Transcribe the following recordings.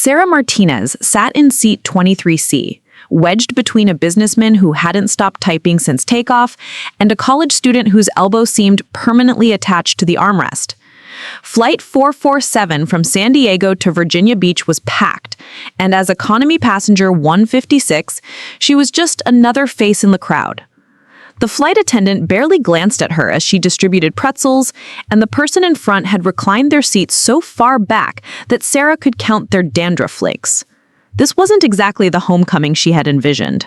Sarah Martinez sat in seat 23C, wedged between a businessman who hadn't stopped typing since takeoff and a college student whose elbow seemed permanently attached to the armrest. Flight 447 from San Diego to Virginia Beach was packed, and as economy passenger 156, she was just another face in the crowd. The flight attendant barely glanced at her as she distributed pretzels, and the person in front had reclined their seats so far back that Sarah could count their dandruff flakes. This wasn't exactly the homecoming she had envisioned.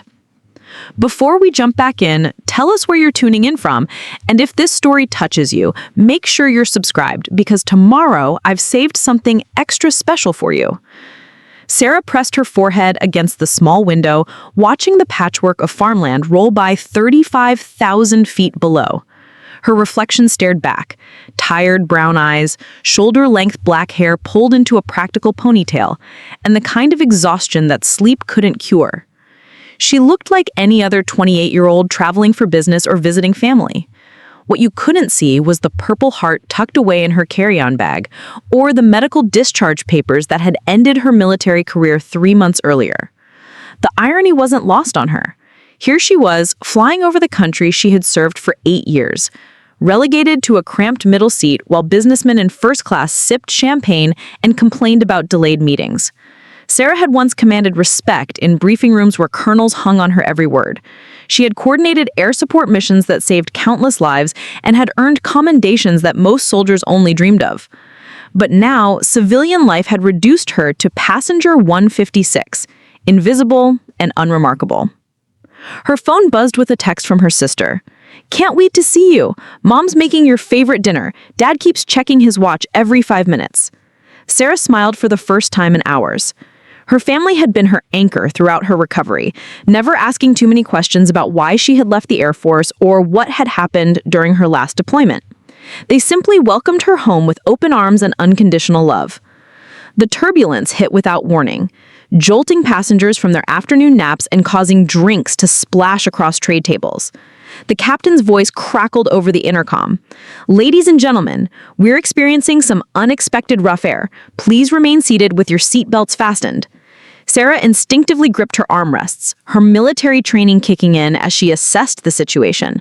Before we jump back in, tell us where you're tuning in from, and if this story touches you, make sure you're subscribed because tomorrow I've saved something extra special for you. Sarah pressed her forehead against the small window, watching the patchwork of farmland roll by 35,000 feet below. Her reflection stared back, tired brown eyes, shoulder-length black hair pulled into a practical ponytail, and the kind of exhaustion that sleep couldn't cure. She looked like any other 28-year-old traveling for business or visiting family. What you couldn't see was the Purple Heart tucked away in her carry-on bag, or the medical discharge papers that had ended her military career 3 months earlier. The irony wasn't lost on her. Here she was, flying over the country she had served for 8 years, relegated to a cramped middle seat while businessmen in first class sipped champagne and complained about delayed meetings. Sarah had once commanded respect in briefing rooms where colonels hung on her every word. She had coordinated air support missions that saved countless lives and had earned commendations that most soldiers only dreamed of. But now, civilian life had reduced her to passenger 156, invisible and unremarkable. Her phone buzzed with a text from her sister. "Can't wait to see you. Mom's making your favorite dinner. Dad keeps checking his watch every 5 minutes." Sarah smiled for the first time in hours. Her family had been her anchor throughout her recovery, never asking too many questions about why she had left the Air Force or what had happened during her last deployment. They simply welcomed her home with open arms and unconditional love. The turbulence hit without warning, jolting passengers from their afternoon naps and causing drinks to splash across tray tables. The captain's voice crackled over the intercom. "Ladies and gentlemen, we're experiencing some unexpected rough air. Please remain seated with your seatbelts fastened." Sarah instinctively gripped her armrests, her military training kicking in as she assessed the situation.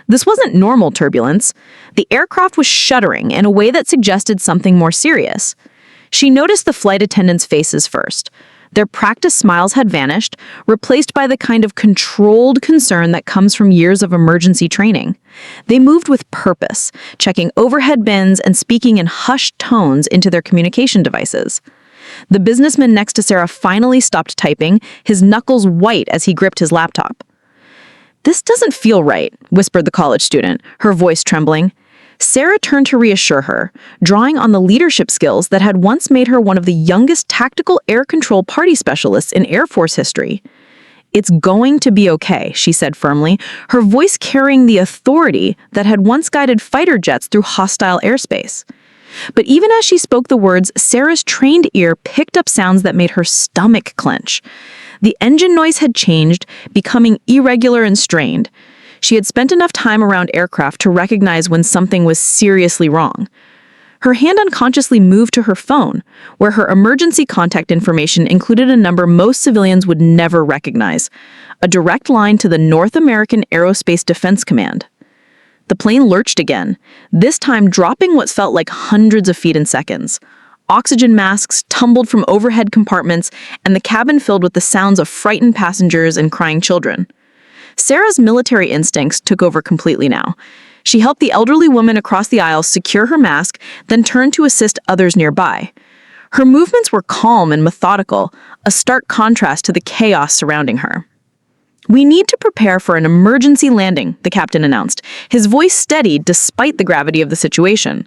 This wasn't normal turbulence. The aircraft was shuddering in a way that suggested something more serious. She noticed the flight attendants' faces first. Their practiced smiles had vanished, replaced by the kind of controlled concern that comes from years of emergency training. They moved with purpose, checking overhead bins and speaking in hushed tones into their communication devices. The businessman next to Sarah finally stopped typing, his knuckles white as he gripped his laptop. "This doesn't feel right," whispered the college student, her voice trembling. Sarah turned to reassure her, drawing on the leadership skills that had once made her one of the youngest tactical air control party specialists in Air Force history. "It's going to be okay," she said firmly, her voice carrying the authority that had once guided fighter jets through hostile airspace. But even as she spoke the words, Sarah's trained ear picked up sounds that made her stomach clench. The engine noise had changed, becoming irregular and strained. She had spent enough time around aircraft to recognize when something was seriously wrong. Her hand unconsciously moved to her phone, where her emergency contact information included a number most civilians would never recognize, a direct line to the North American Aerospace Defense Command. The plane lurched again, this time dropping what felt like hundreds of feet in seconds. Oxygen masks tumbled from overhead compartments, and the cabin filled with the sounds of frightened passengers and crying children. Sarah's military instincts took over completely now. She helped the elderly woman across the aisle secure her mask, then turned to assist others nearby. Her movements were calm and methodical, a stark contrast to the chaos surrounding her. "We need to prepare for an emergency landing," the captain announced, his voice steady despite the gravity of the situation.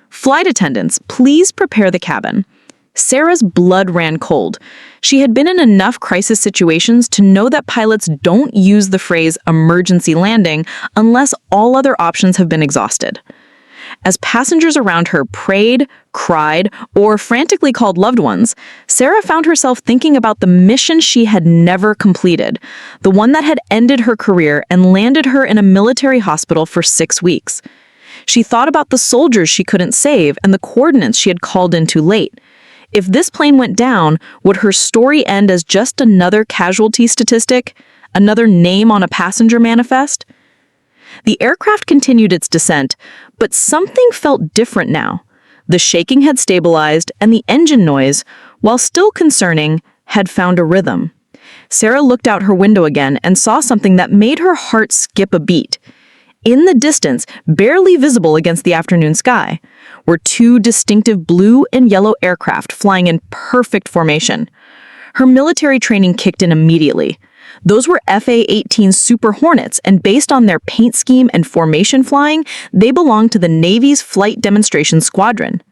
"Flight attendants, please prepare the cabin." Sarah's blood ran cold. She had been in enough crisis situations to know that pilots don't use the phrase emergency landing unless all other options have been exhausted. As passengers around her prayed, cried, or frantically called loved ones, Sarah found herself thinking about the mission she had never completed, the one that had ended her career and landed her in a military hospital for 6 weeks. She thought about the soldiers she couldn't save and the coordinates she had called in too late. If this plane went down, would her story end as just another casualty statistic? Another name on a passenger manifest? The aircraft continued its descent, but something felt different now. The shaking had stabilized, and the engine noise, while still concerning, had found a rhythm. Sarah looked out her window again and saw something that made her heart skip a beat. In the distance, barely visible against the afternoon sky, were two distinctive blue and yellow aircraft flying in perfect formation. Her military training kicked in immediately. Those were FA-18 Super Hornets, and based on their paint scheme and formation flying, they belonged to the Navy's Flight Demonstration Squadron,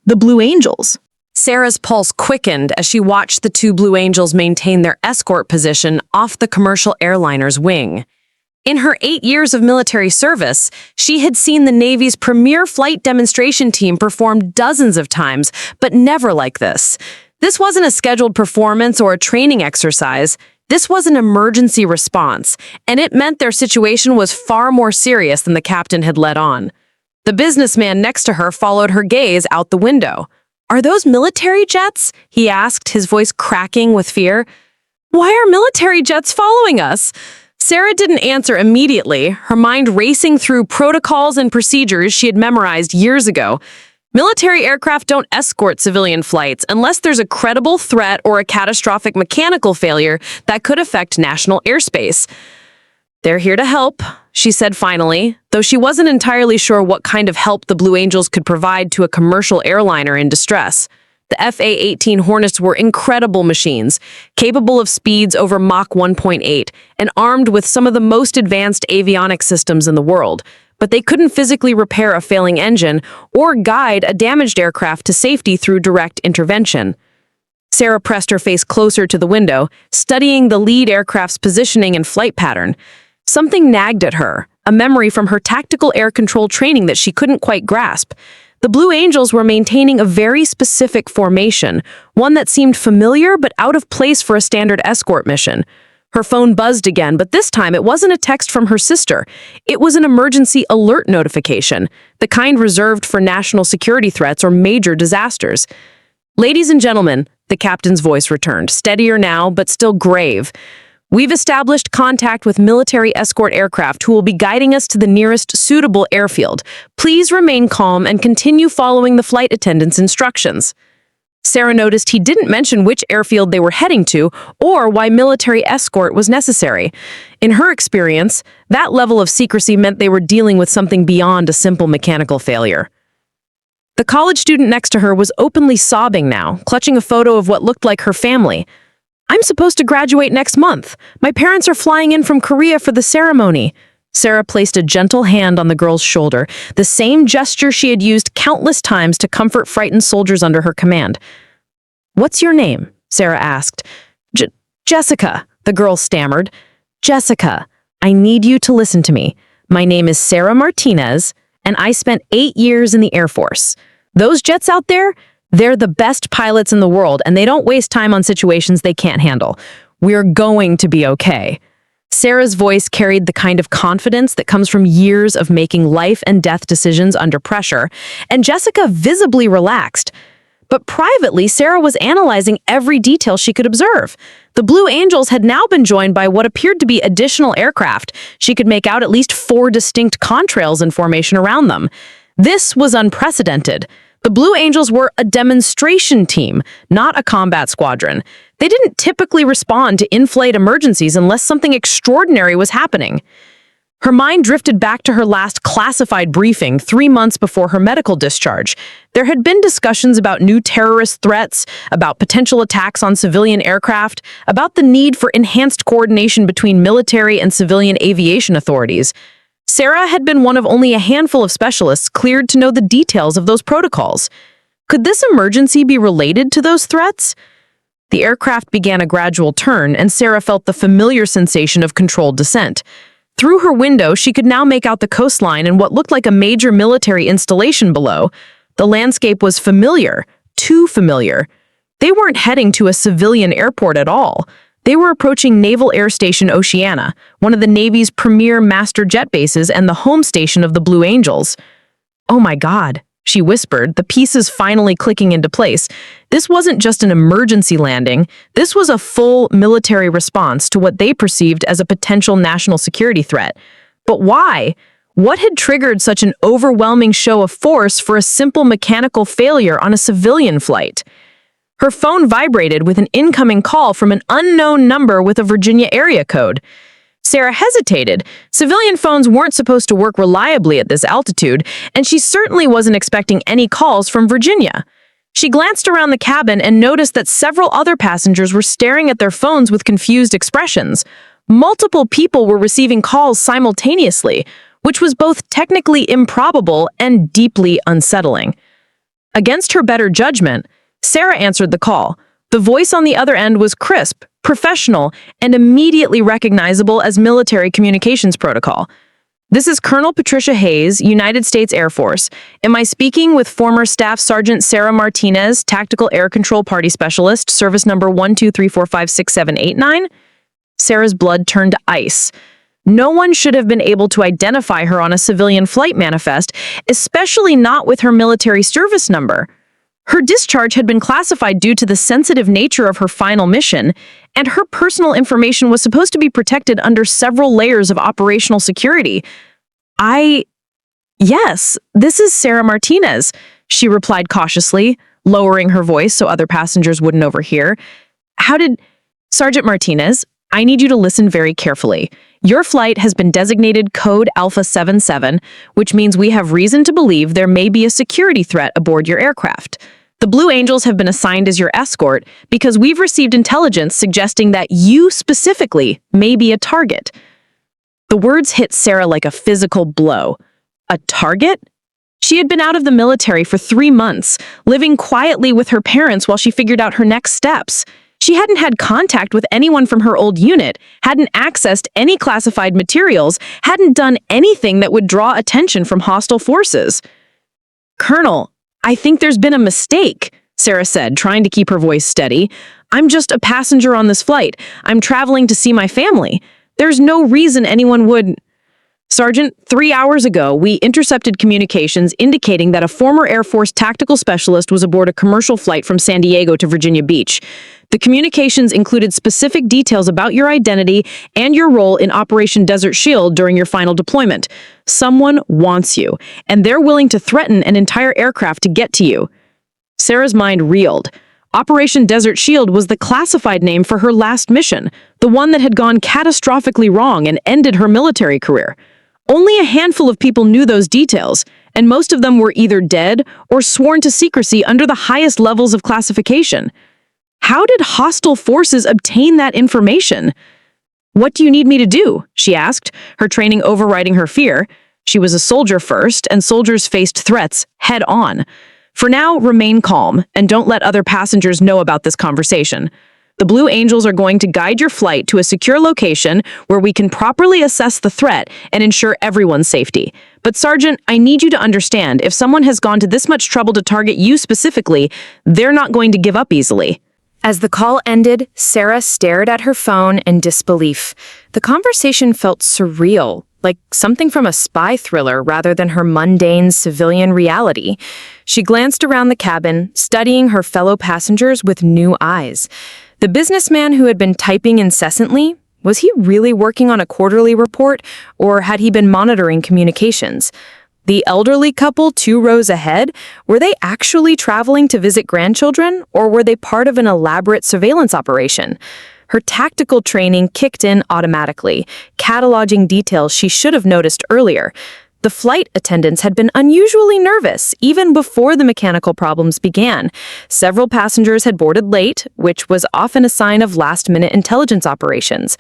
the Blue Angels. Sarah's pulse quickened as she watched the two Blue Angels maintain their escort position off the commercial airliner's wing. In her 8 years of military service, she had seen the Navy's premier flight demonstration team perform dozens of times, but never like this. This wasn't a scheduled performance or a training exercise. This was an emergency response, and it meant their situation was far more serious than the captain had let on. The businessman next to her followed her gaze out the window. "Are those military jets?" he asked, his voice cracking with fear. "Why are military jets following us?" Sarah didn't answer immediately, her mind racing through protocols and procedures she had memorized years ago. Military aircraft don't escort civilian flights unless there's a credible threat or a catastrophic mechanical failure that could affect national airspace. "They're here to help," she said finally, though she wasn't entirely sure what kind of help the Blue Angels could provide to a commercial airliner in distress. The FA-18 Hornets were incredible machines, capable of speeds over Mach 1.8 and armed with some of the most advanced avionics systems in the world, but they couldn't physically repair a failing engine or guide a damaged aircraft to safety through direct intervention. Sarah pressed her face closer to the window, studying the lead aircraft's positioning and flight pattern. Something nagged at her, a memory from her tactical air control training that she couldn't quite grasp. The Blue Angels were maintaining a very specific formation, one that seemed familiar but out of place for a standard escort mission. Her phone buzzed again, but this time it wasn't a text from her sister. It was an emergency alert notification, the kind reserved for national security threats or major disasters. "Ladies and gentlemen," the captain's voice returned, steadier now, but still grave. "We've established contact with military escort aircraft who will be guiding us to the nearest suitable airfield. Please remain calm and continue following the flight attendant's instructions." Sarah noticed he didn't mention which airfield they were heading to or why military escort was necessary. In her experience, that level of secrecy meant they were dealing with something beyond a simple mechanical failure. The college student next to her was openly sobbing now, clutching a photo of what looked like her family. "I'm supposed to graduate next month. My parents are flying in from Korea for the ceremony." Sarah placed a gentle hand on the girl's shoulder, the same gesture she had used countless times to comfort frightened soldiers under her command. "What's your name?" Sarah asked. Jessica," the girl stammered. "Jessica, I need you to listen to me. My name is Sarah Martinez, and I spent 8 years in the Air Force. Those jets out there, they're the best pilots in the world, and they don't waste time on situations they can't handle. We're going to be okay." Sarah's voice carried the kind of confidence that comes from years of making life and death decisions under pressure, and Jessica visibly relaxed. But privately, Sarah was analyzing every detail she could observe. The Blue Angels had now been joined by what appeared to be additional aircraft. She could make out at least 4 distinct contrails in formation around them. This was unprecedented. The Blue Angels were a demonstration team, not a combat squadron. They didn't typically respond to in-flight emergencies unless something extraordinary was happening. Her mind drifted back to her last classified briefing 3 months before her medical discharge. There had been discussions about new terrorist threats, about potential attacks on civilian aircraft, about the need for enhanced coordination between military and civilian aviation authorities. Sarah had been one of only a handful of specialists cleared to know the details of those protocols. Could this emergency be related to those threats? The aircraft began a gradual turn, and Sarah felt the familiar sensation of controlled descent. Through her window, she could now make out the coastline and what looked like a major military installation below. The landscape was familiar, too familiar. They weren't heading to a civilian airport at all. They were approaching Naval Air Station Oceana, one of the Navy's premier master jet bases and the home station of the Blue Angels. "Oh my God," she whispered, the pieces finally clicking into place. This wasn't just an emergency landing. This was a full military response to what they perceived as a potential national security threat. But why? What had triggered such an overwhelming show of force for a simple mechanical failure on a civilian flight? Her phone vibrated with an incoming call from an unknown number with a Virginia area code. Sarah hesitated. Civilian phones weren't supposed to work reliably at this altitude, and she certainly wasn't expecting any calls from Virginia. She glanced around the cabin and noticed that several other passengers were staring at their phones with confused expressions. Multiple people were receiving calls simultaneously, which was both technically improbable and deeply unsettling. Against her better judgment, Sarah answered the call. The voice on the other end was crisp, professional, and immediately recognizable as military communications protocol. This is Colonel Patricia Hayes, United States Air Force. Am I speaking with former Staff Sergeant Sarah Martinez, Tactical Air Control Party Specialist, service number 123456789? Sarah's blood turned to ice. No one should have been able to identify her on a civilian flight manifest, especially not with her military service number. Her discharge had been classified due to the sensitive nature of her final mission, and her personal information was supposed to be protected under several layers of operational security. Yes, this is Sarah Martinez, she replied cautiously, lowering her voice so other passengers wouldn't overhear. Sergeant Martinez, I need you to listen very carefully. Your flight has been designated Code Alpha 77, which means we have reason to believe there may be a security threat aboard your aircraft. The Blue Angels have been assigned as your escort because we've received intelligence suggesting that you specifically may be a target. The words hit Sarah like a physical blow. A target? She had been out of the military for 3 months, living quietly with her parents while she figured out her next steps. She hadn't had contact with anyone from her old unit, hadn't accessed any classified materials, hadn't done anything that would draw attention from hostile forces. Colonel, I think there's been a mistake, Sarah said, trying to keep her voice steady. I'm just a passenger on this flight. I'm traveling to see my family. There's no reason anyone would... Sergeant, 3 hours ago, we intercepted communications indicating that a former Air Force tactical specialist was aboard a commercial flight from San Diego to Virginia Beach. The communications included specific details about your identity and your role in Operation Desert Shield during your final deployment. Someone wants you, and they're willing to threaten an entire aircraft to get to you. Sarah's mind reeled. Operation Desert Shield was the classified name for her last mission, the one that had gone catastrophically wrong and ended her military career. Only a handful of people knew those details, and most of them were either dead or sworn to secrecy under the highest levels of classification. How did hostile forces obtain that information? What do you need me to do? She asked, her training overriding her fear. She was a soldier first, and soldiers faced threats head on. For now, remain calm, and don't let other passengers know about this conversation. The Blue Angels are going to guide your flight to a secure location where we can properly assess the threat and ensure everyone's safety. But Sergeant, I need you to understand, if someone has gone to this much trouble to target you specifically, they're not going to give up easily. As the call ended, Sarah stared at her phone in disbelief. The conversation felt surreal, like something from a spy thriller rather than her mundane civilian reality. She glanced around the cabin, studying her fellow passengers with new eyes. The businessman who had been typing incessantly, was he really working on a quarterly report, or had he been monitoring communications? The elderly couple 2 rows ahead, were they actually traveling to visit grandchildren, or were they part of an elaborate surveillance operation? Her tactical training kicked in automatically, cataloging details she should have noticed earlier. The flight attendants had been unusually nervous, even before the mechanical problems began. Several passengers had boarded late, which was often a sign of last-minute intelligence operations.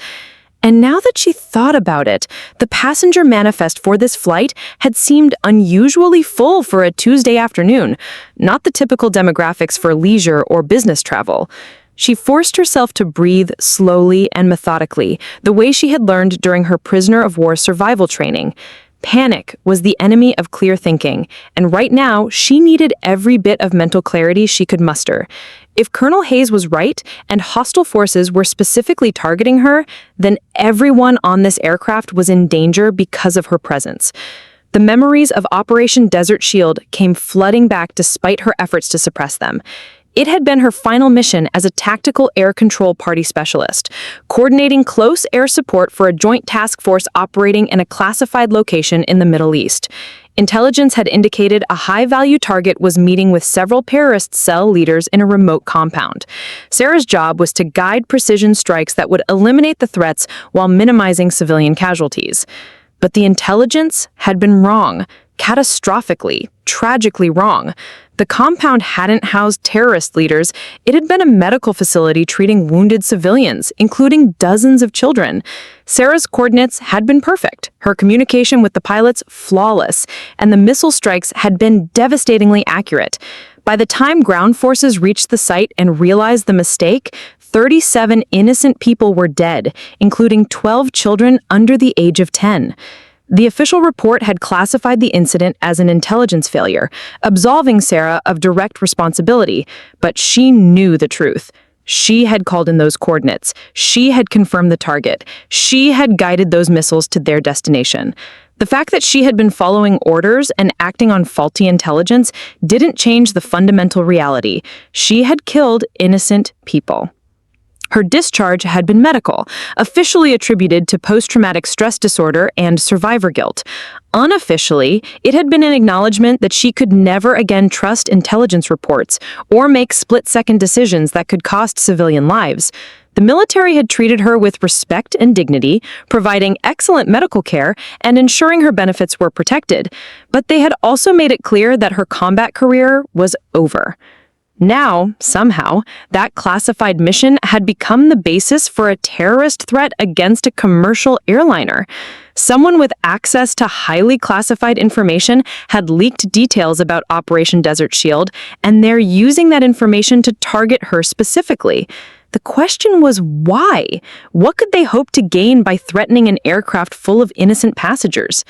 And now that she thought about it, the passenger manifest for this flight had seemed unusually full for a Tuesday afternoon, not the typical demographics for leisure or business travel. She forced herself to breathe slowly and methodically, the way she had learned during her prisoner of war survival training. Panic was the enemy of clear thinking, and right now she needed every bit of mental clarity she could muster. If Colonel Hayes was right and hostile forces were specifically targeting her, then everyone on this aircraft was in danger because of her presence. The memories of Operation Desert Shield came flooding back despite her efforts to suppress them. It had been her final mission as a tactical air control party specialist, coordinating close air support for a joint task force operating in a classified location in the Middle East. Intelligence had indicated a high-value target was meeting with several terrorist cell leaders in a remote compound. Sarah's job was to guide precision strikes that would eliminate the threats while minimizing civilian casualties. But the intelligence had been wrong, catastrophically, tragically wrong. The compound hadn't housed terrorist leaders. It had been a medical facility treating wounded civilians, including dozens of children. Sarah's coordinates had been perfect, her communication with the pilots flawless, and the missile strikes had been devastatingly accurate. By the time ground forces reached the site and realized the mistake, 37 innocent people were dead, including 12 children under the age of 10. The official report had classified the incident as an intelligence failure, absolving Sarah of direct responsibility, but she knew the truth. She had called in those coordinates. She had confirmed the target. She had guided those missiles to their destination. The fact that she had been following orders and acting on faulty intelligence didn't change the fundamental reality. She had killed innocent people. Her discharge had been medical, officially attributed to post-traumatic stress disorder and survivor guilt. Unofficially, it had been an acknowledgement that she could never again trust intelligence reports or make split-second decisions that could cost civilian lives. The military had treated her with respect and dignity, providing excellent medical care and ensuring her benefits were protected, but they had also made it clear that her combat career was over. Now, somehow, that classified mission had become the basis for a terrorist threat against a commercial airliner. Someone with access to highly classified information had leaked details about Operation Desert Shield, and they're using that information to target her specifically. The question was why? What could they hope to gain by threatening an aircraft full of innocent passengers?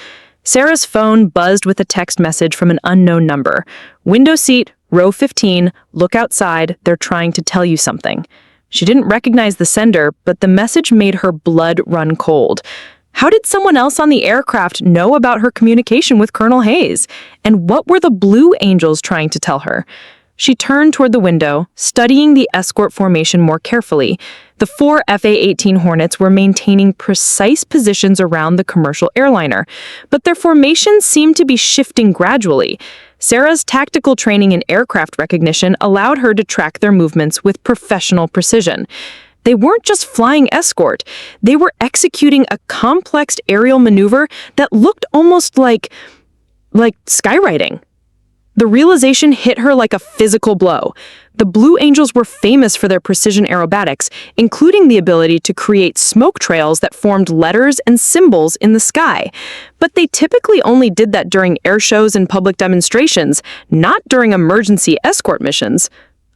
Sarah's phone buzzed with a text message from an unknown number. Window seat, row 15, look outside, they're trying to tell you something. She didn't recognize the sender, but the message made her blood run cold. How did someone else on the aircraft know about her communication with Colonel Hayes? And what were the Blue Angels trying to tell her? She turned toward the window, studying the escort formation more carefully. The 4 FA-18 Hornets were maintaining precise positions around the commercial airliner, but their formations seemed to be shifting gradually. Sarah's tactical training in aircraft recognition allowed her to track their movements with professional precision. They weren't just flying escort, they were executing a complex aerial maneuver that looked almost like skywriting. The realization hit her like a physical blow. The Blue Angels were famous for their precision aerobatics, including the ability to create smoke trails that formed letters and symbols in the sky. But they typically only did that during air shows and public demonstrations, not during emergency escort missions.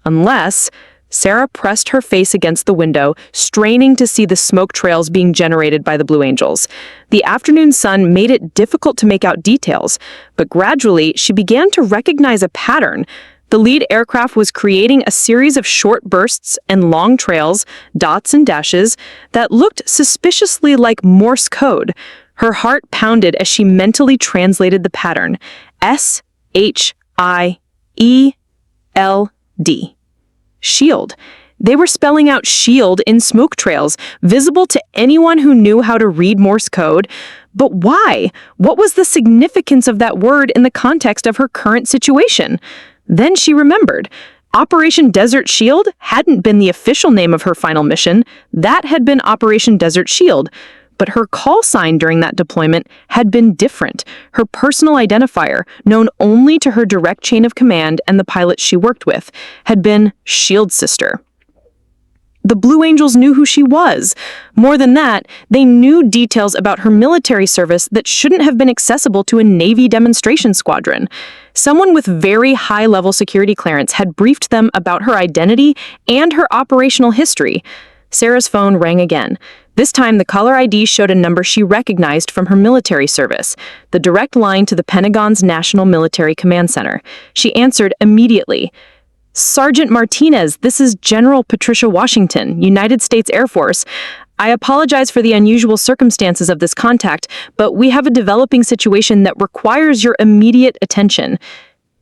Unless Sarah pressed her face against the window, straining to see the smoke trails being generated by the Blue Angels. The afternoon sun made it difficult to make out details, but gradually she began to recognize a pattern. The lead aircraft was creating a series of short bursts and long trails, dots and dashes, that looked suspiciously like Morse code. Her heart pounded as she mentally translated the pattern. S-H-I-E-L-D. Shield. They were spelling out shield in smoke trails, visible to anyone who knew how to read Morse code. But why? What was the significance of that word in the context of her current situation? Then she remembered. Operation Desert Shield hadn't been the official name of her final mission. That had been Operation Desert Shield. But her call sign during that deployment had been different. Her personal identifier, known only to her direct chain of command and the pilots she worked with, had been Shield Sister. The Blue Angels knew who she was. More than that, they knew details about her military service that shouldn't have been accessible to a Navy demonstration squadron. Someone with very high-level security clearance had briefed them about her identity and her operational history. Sarah's phone rang again. This time, the caller ID showed a number she recognized from her military service, the direct line to the Pentagon's National Military Command Center. She answered immediately. Sergeant Martinez, this is General Patricia Washington, United States Air Force. I apologize for the unusual circumstances of this contact, but we have a developing situation that requires your immediate attention.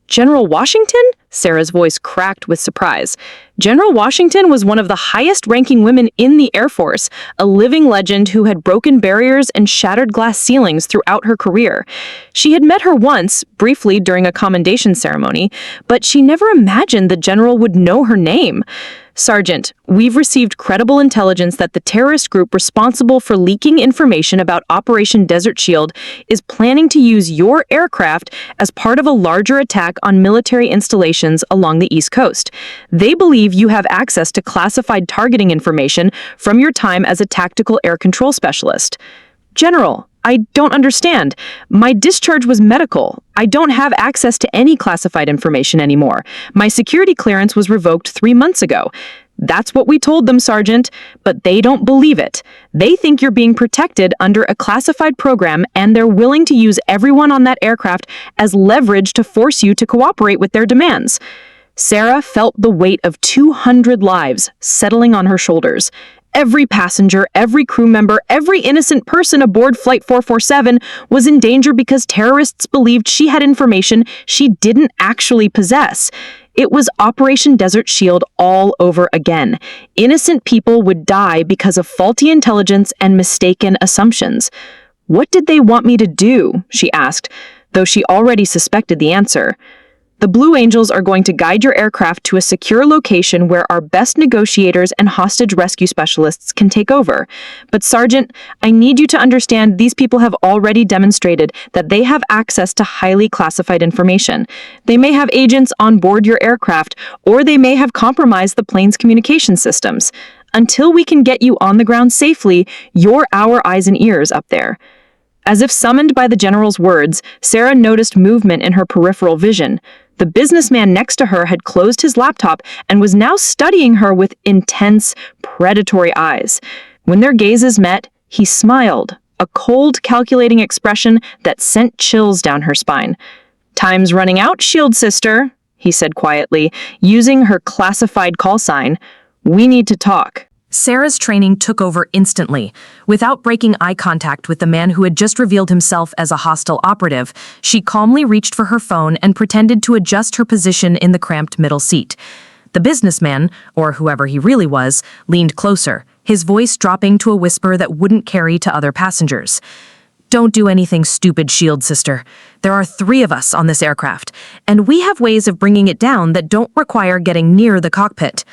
General Washington? Sarah's voice cracked with surprise. General Washington was one of the highest-ranking women in the Air Force, a living legend who had broken barriers and shattered glass ceilings throughout her career. She had met her once, briefly during a commendation ceremony, but she never imagined the general would know her name. Sergeant, we've received credible intelligence that the terrorist group responsible for leaking information about Operation Desert Shield is planning to use your aircraft as part of a larger attack on military installations along the East Coast. They believe you have access to classified targeting information from your time as a tactical air control specialist. General, I don't understand. My discharge was medical. I don't have access to any classified information anymore. My security clearance was revoked 3 months ago. That's what we told them, Sergeant, but they don't believe it. They think you're being protected under a classified program, and they're willing to use everyone on that aircraft as leverage to force you to cooperate with their demands. Sarah felt the weight of 200 lives settling on her shoulders. Every passenger, every crew member, every innocent person aboard Flight 447 was in danger because terrorists believed she had information she didn't actually possess. It was Operation Desert Shield all over again. Innocent people would die because of faulty intelligence and mistaken assumptions. What did they want me to do? She asked, though she already suspected the answer. The Blue Angels are going to guide your aircraft to a secure location where our best negotiators and hostage rescue specialists can take over. But Sergeant, I need you to understand these people have already demonstrated that they have access to highly classified information. They may have agents on board your aircraft, or they may have compromised the plane's communication systems. Until we can get you on the ground safely, you're our eyes and ears up there. As if summoned by the general's words, Sarah noticed movement in her peripheral vision. The businessman next to her had closed his laptop and was now studying her with intense, predatory eyes. When their gazes met, he smiled, a cold, calculating expression that sent chills down her spine. "Time's running out, Shield Sister," he said quietly, using her classified call sign. "We need to talk." Sarah's training took over instantly. Without breaking eye contact with the man who had just revealed himself as a hostile operative, she calmly reached for her phone and pretended to adjust her position in the cramped middle seat. The businessman, or whoever he really was, leaned closer, his voice dropping to a whisper that wouldn't carry to other passengers. "Don't do anything stupid, Shield Sister. There are 3 of us on this aircraft, and we have ways of bringing it down that don't require getting near the cockpit."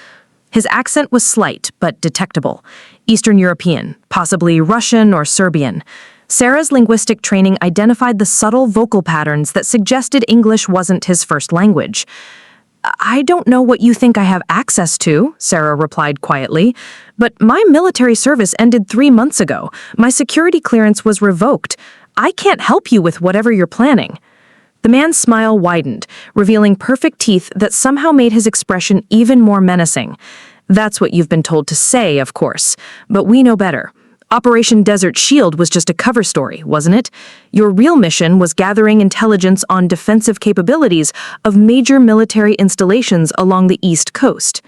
His accent was slight, but detectable. Eastern European, possibly Russian or Serbian. Sarah's linguistic training identified the subtle vocal patterns that suggested English wasn't his first language. "I don't know what you think I have access to," Sarah replied quietly, "but my military service ended 3 months ago. My security clearance was revoked. I can't help you with whatever you're planning." The man's smile widened, revealing perfect teeth that somehow made his expression even more menacing. "That's what you've been told to say, of course, but we know better. Operation Desert Shield was just a cover story, wasn't it? Your real mission was gathering intelligence on defensive capabilities of major military installations along the East Coast."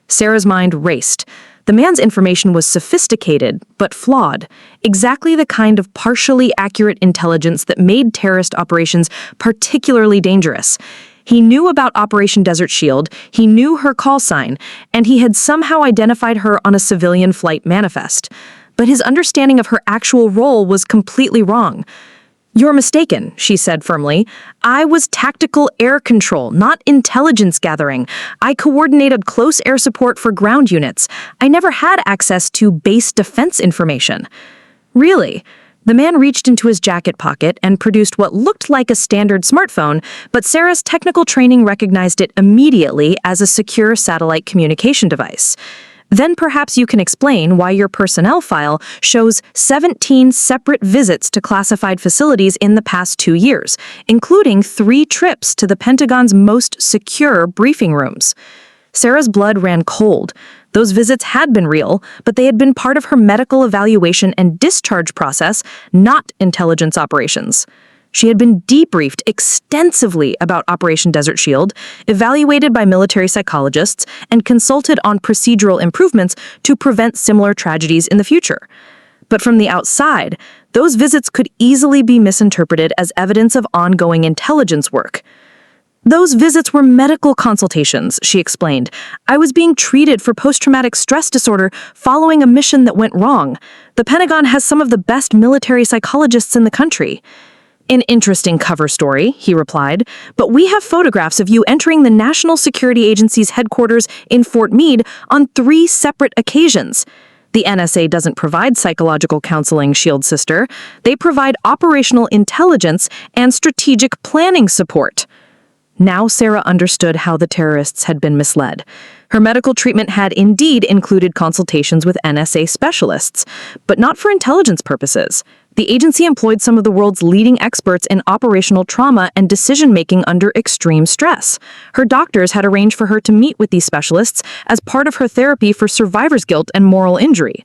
Sarah's mind raced. The man's information was sophisticated, but flawed, exactly the kind of partially accurate intelligence that made terrorist operations particularly dangerous. He knew about Operation Desert Shield, he knew her call sign, and he had somehow identified her on a civilian flight manifest. But his understanding of her actual role was completely wrong. "You're mistaken," she said firmly. "I was tactical air control, not intelligence gathering. I coordinated close air support for ground units. I never had access to base defense information." "Really?" The man reached into his jacket pocket and produced what looked like a standard smartphone, but Sarah's technical training recognized it immediately as a secure satellite communication device. "Then perhaps you can explain why your personnel file shows 17 separate visits to classified facilities in the past 2 years, including 3 trips to the Pentagon's most secure briefing rooms." Sarah's blood ran cold. Those visits had been real, but they had been part of her medical evaluation and discharge process, not intelligence operations. She had been debriefed extensively about Operation Desert Shield, evaluated by military psychologists, and consulted on procedural improvements to prevent similar tragedies in the future. But from the outside, those visits could easily be misinterpreted as evidence of ongoing intelligence work. Those visits were medical consultations, she explained. I was being treated for post-traumatic stress disorder following a mission that went wrong. The Pentagon has some of the best military psychologists in the country. An interesting cover story, he replied, but we have photographs of you entering the National Security Agency's headquarters in Fort Meade on 3 separate occasions. The NSA doesn't provide psychological counseling, Shield sister. They provide operational intelligence and strategic planning support. Now Sarah understood how the terrorists had been misled. Her medical treatment had indeed included consultations with NSA specialists, but not for intelligence purposes. The agency employed some of the world's leading experts in operational trauma and decision-making under extreme stress. Her doctors had arranged for her to meet with these specialists as part of her therapy for survivor's guilt and moral injury.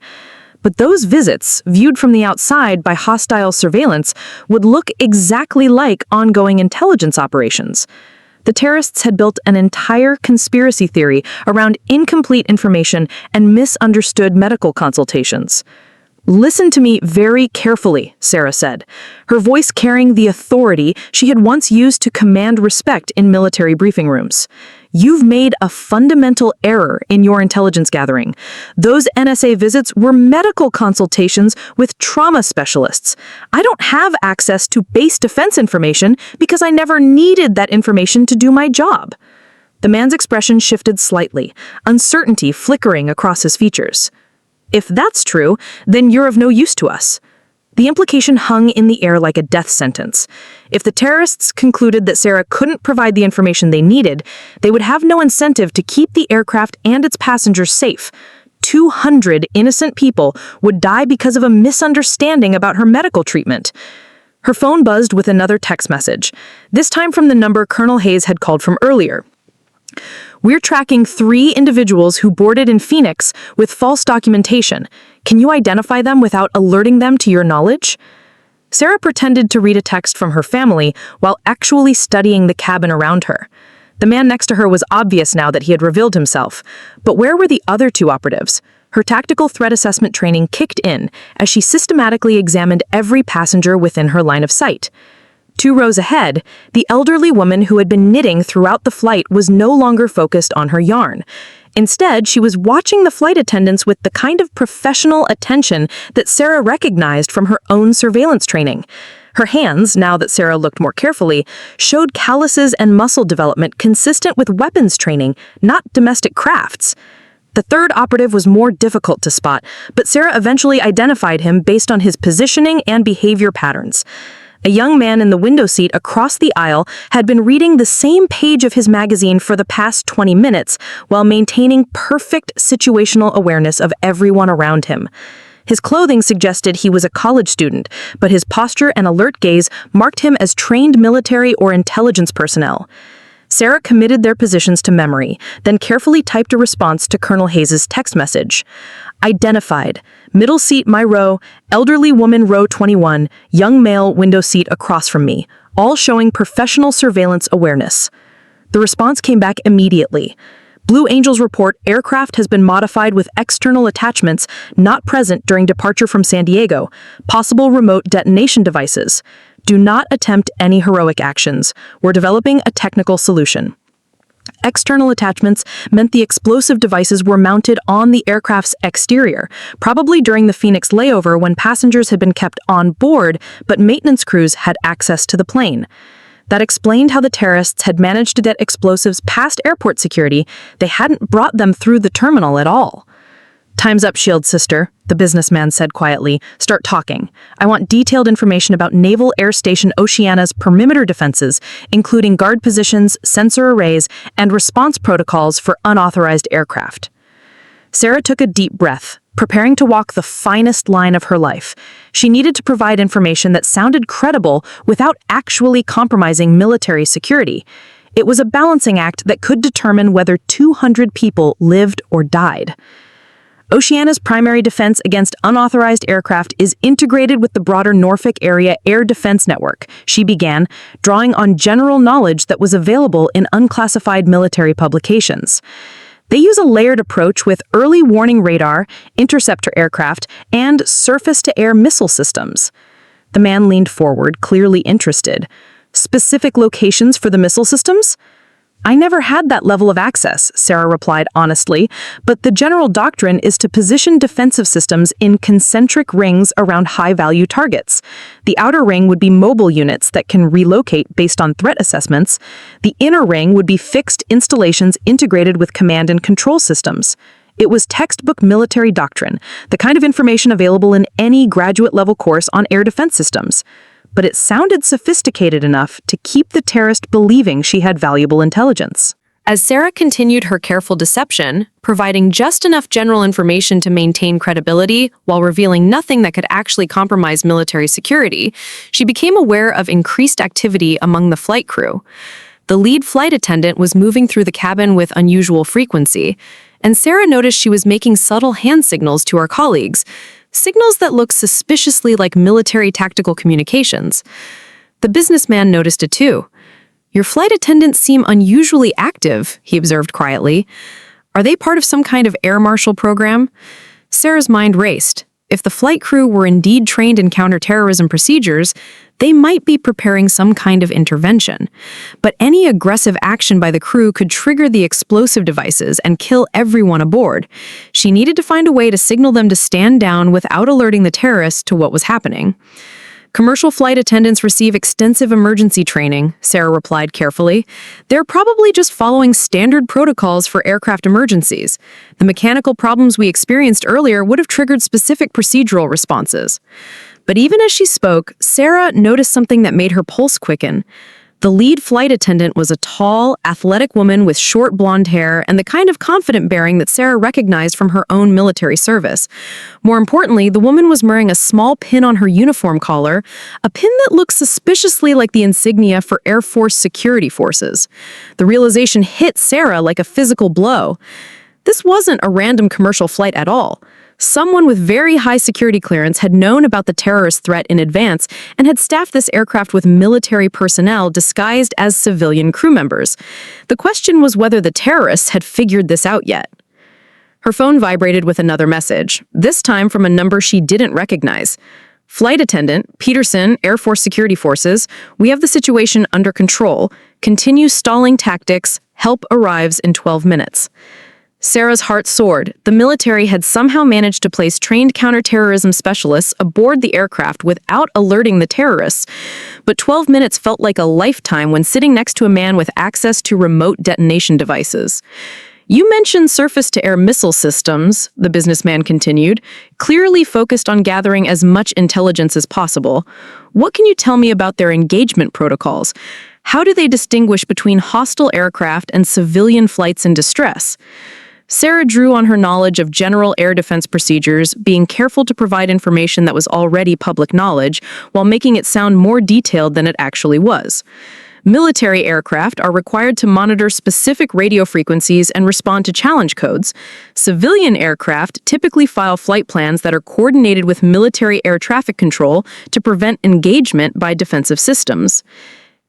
But those visits, viewed from the outside by hostile surveillance, would look exactly like ongoing intelligence operations. The terrorists had built an entire conspiracy theory around incomplete information and misunderstood medical consultations. Listen to me very carefully, Sarah said, her voice carrying the authority she had once used to command respect in military briefing rooms. You've made a fundamental error in your intelligence gathering. Those NSA visits were medical consultations with trauma specialists. I don't have access to base defense information because I never needed that information to do my job. The man's expression shifted slightly, uncertainty flickering across his features. If that's true, then you're of no use to us. The implication hung in the air like a death sentence. If the terrorists concluded that Sarah couldn't provide the information they needed, they would have no incentive to keep the aircraft and its passengers safe. 200 innocent people would die because of a misunderstanding about her medical treatment. Her phone buzzed with another text message, this time from the number Colonel Hayes had called from earlier. We're tracking 3 individuals who boarded in Phoenix with false documentation. Can you identify them without alerting them to your knowledge? Sarah pretended to read a text from her family while actually studying the cabin around her. The man next to her was obvious now that he had revealed himself. But where were the other 2 operatives? Her tactical threat assessment training kicked in as she systematically examined every passenger within her line of sight. 2 rows ahead, the elderly woman who had been knitting throughout the flight was no longer focused on her yarn. Instead, she was watching the flight attendants with the kind of professional attention that Sarah recognized from her own surveillance training. Her hands, now that Sarah looked more carefully, showed calluses and muscle development consistent with weapons training, not domestic crafts. The 3rd operative was more difficult to spot, but Sarah eventually identified him based on his positioning and behavior patterns. A young man in the window seat across the aisle had been reading the same page of his magazine for the past 20 minutes while maintaining perfect situational awareness of everyone around him. His clothing suggested he was a college student, but his posture and alert gaze marked him as trained military or intelligence personnel. Sarah committed their positions to memory, then carefully typed a response to Colonel Hayes' text message. Identified. Middle seat, my row. Elderly woman, row 21. Young male, window seat across from me. All showing professional surveillance awareness. The response came back immediately. Blue Angels report aircraft has been modified with external attachments not present during departure from San Diego. Possible remote detonation devices. Do not attempt any heroic actions. We're developing a technical solution. External attachments meant the explosive devices were mounted on the aircraft's exterior, probably during the Phoenix layover when passengers had been kept on board, but maintenance crews had access to the plane. That explained how the terrorists had managed to get explosives past airport security. They hadn't brought them through the terminal at all. Time's up, Shield sister, the businessman said quietly. Start talking. I want detailed information about Naval Air Station Oceana's perimeter defenses, including guard positions, sensor arrays, and response protocols for unauthorized aircraft. Sarah took a deep breath, preparing to walk the finest line of her life. She needed to provide information that sounded credible without actually compromising military security. It was a balancing act that could determine whether 200 people lived or died. Oceania's primary defense against unauthorized aircraft is integrated with the broader Norfolk Area Air Defense Network, she began, drawing on general knowledge that was available in unclassified military publications. They use a layered approach with early warning radar, interceptor aircraft, and surface-to-air missile systems. The man leaned forward, clearly interested. Specific locations for the missile systems? I never had that level of access, Sarah replied honestly, but the general doctrine is to position defensive systems in concentric rings around high-value targets. The outer ring would be mobile units that can relocate based on threat assessments. The inner ring would be fixed installations integrated with command and control systems. It was textbook military doctrine, the kind of information available in any graduate-level course on air defense systems. But it sounded sophisticated enough to keep the terrorist believing she had valuable intelligence. As Sarah continued her careful deception, providing just enough general information to maintain credibility while revealing nothing that could actually compromise military security, she became aware of increased activity among the flight crew. The lead flight attendant was moving through the cabin with unusual frequency, and Sarah noticed she was making subtle hand signals to her colleagues, signals that looked suspiciously like military tactical communications. The businessman noticed it too. "Your flight attendants seem unusually active," he observed quietly. "Are they part of some kind of air marshal program?" Sarah's mind raced. If the flight crew were indeed trained in counterterrorism procedures, they might be preparing some kind of intervention. But any aggressive action by the crew could trigger the explosive devices and kill everyone aboard. She needed to find a way to signal them to stand down without alerting the terrorists to what was happening. "Commercial flight attendants receive extensive emergency training," Sarah replied carefully. "They're probably just following standard protocols for aircraft emergencies. The mechanical problems we experienced earlier would have triggered specific procedural responses." But even as she spoke, Sarah noticed something that made her pulse quicken. The lead flight attendant was a tall, athletic woman with short blonde hair and the kind of confident bearing that Sarah recognized from her own military service. More importantly, the woman was wearing a small pin on her uniform collar, a pin that looked suspiciously like the insignia for Air Force security forces. The realization hit Sarah like a physical blow. This wasn't a random commercial flight at all. Someone with very high security clearance had known about the terrorist threat in advance and had staffed this aircraft with military personnel disguised as civilian crew members. The question was whether the terrorists had figured this out yet. Her phone vibrated with another message, this time from a number she didn't recognize. "Flight attendant, Peterson, Air Force Security Forces, we have the situation under control. Continue stalling tactics. Help arrives in 12 minutes. Sarah's heart soared. The military had somehow managed to place trained counterterrorism specialists aboard the aircraft without alerting the terrorists. But 12 minutes felt like a lifetime when sitting next to a man with access to remote detonation devices. "You mentioned surface-to-air missile systems," the businessman continued, clearly focused on gathering as much intelligence as possible. "What can you tell me about their engagement protocols? How do they distinguish between hostile aircraft and civilian flights in distress?" Sarah drew on her knowledge of general air defense procedures, being careful to provide information that was already public knowledge, while making it sound more detailed than it actually was. Military aircraft are required to monitor specific radio frequencies and respond to challenge codes. Civilian aircraft typically file flight plans that are coordinated with military air traffic control to prevent engagement by defensive systems.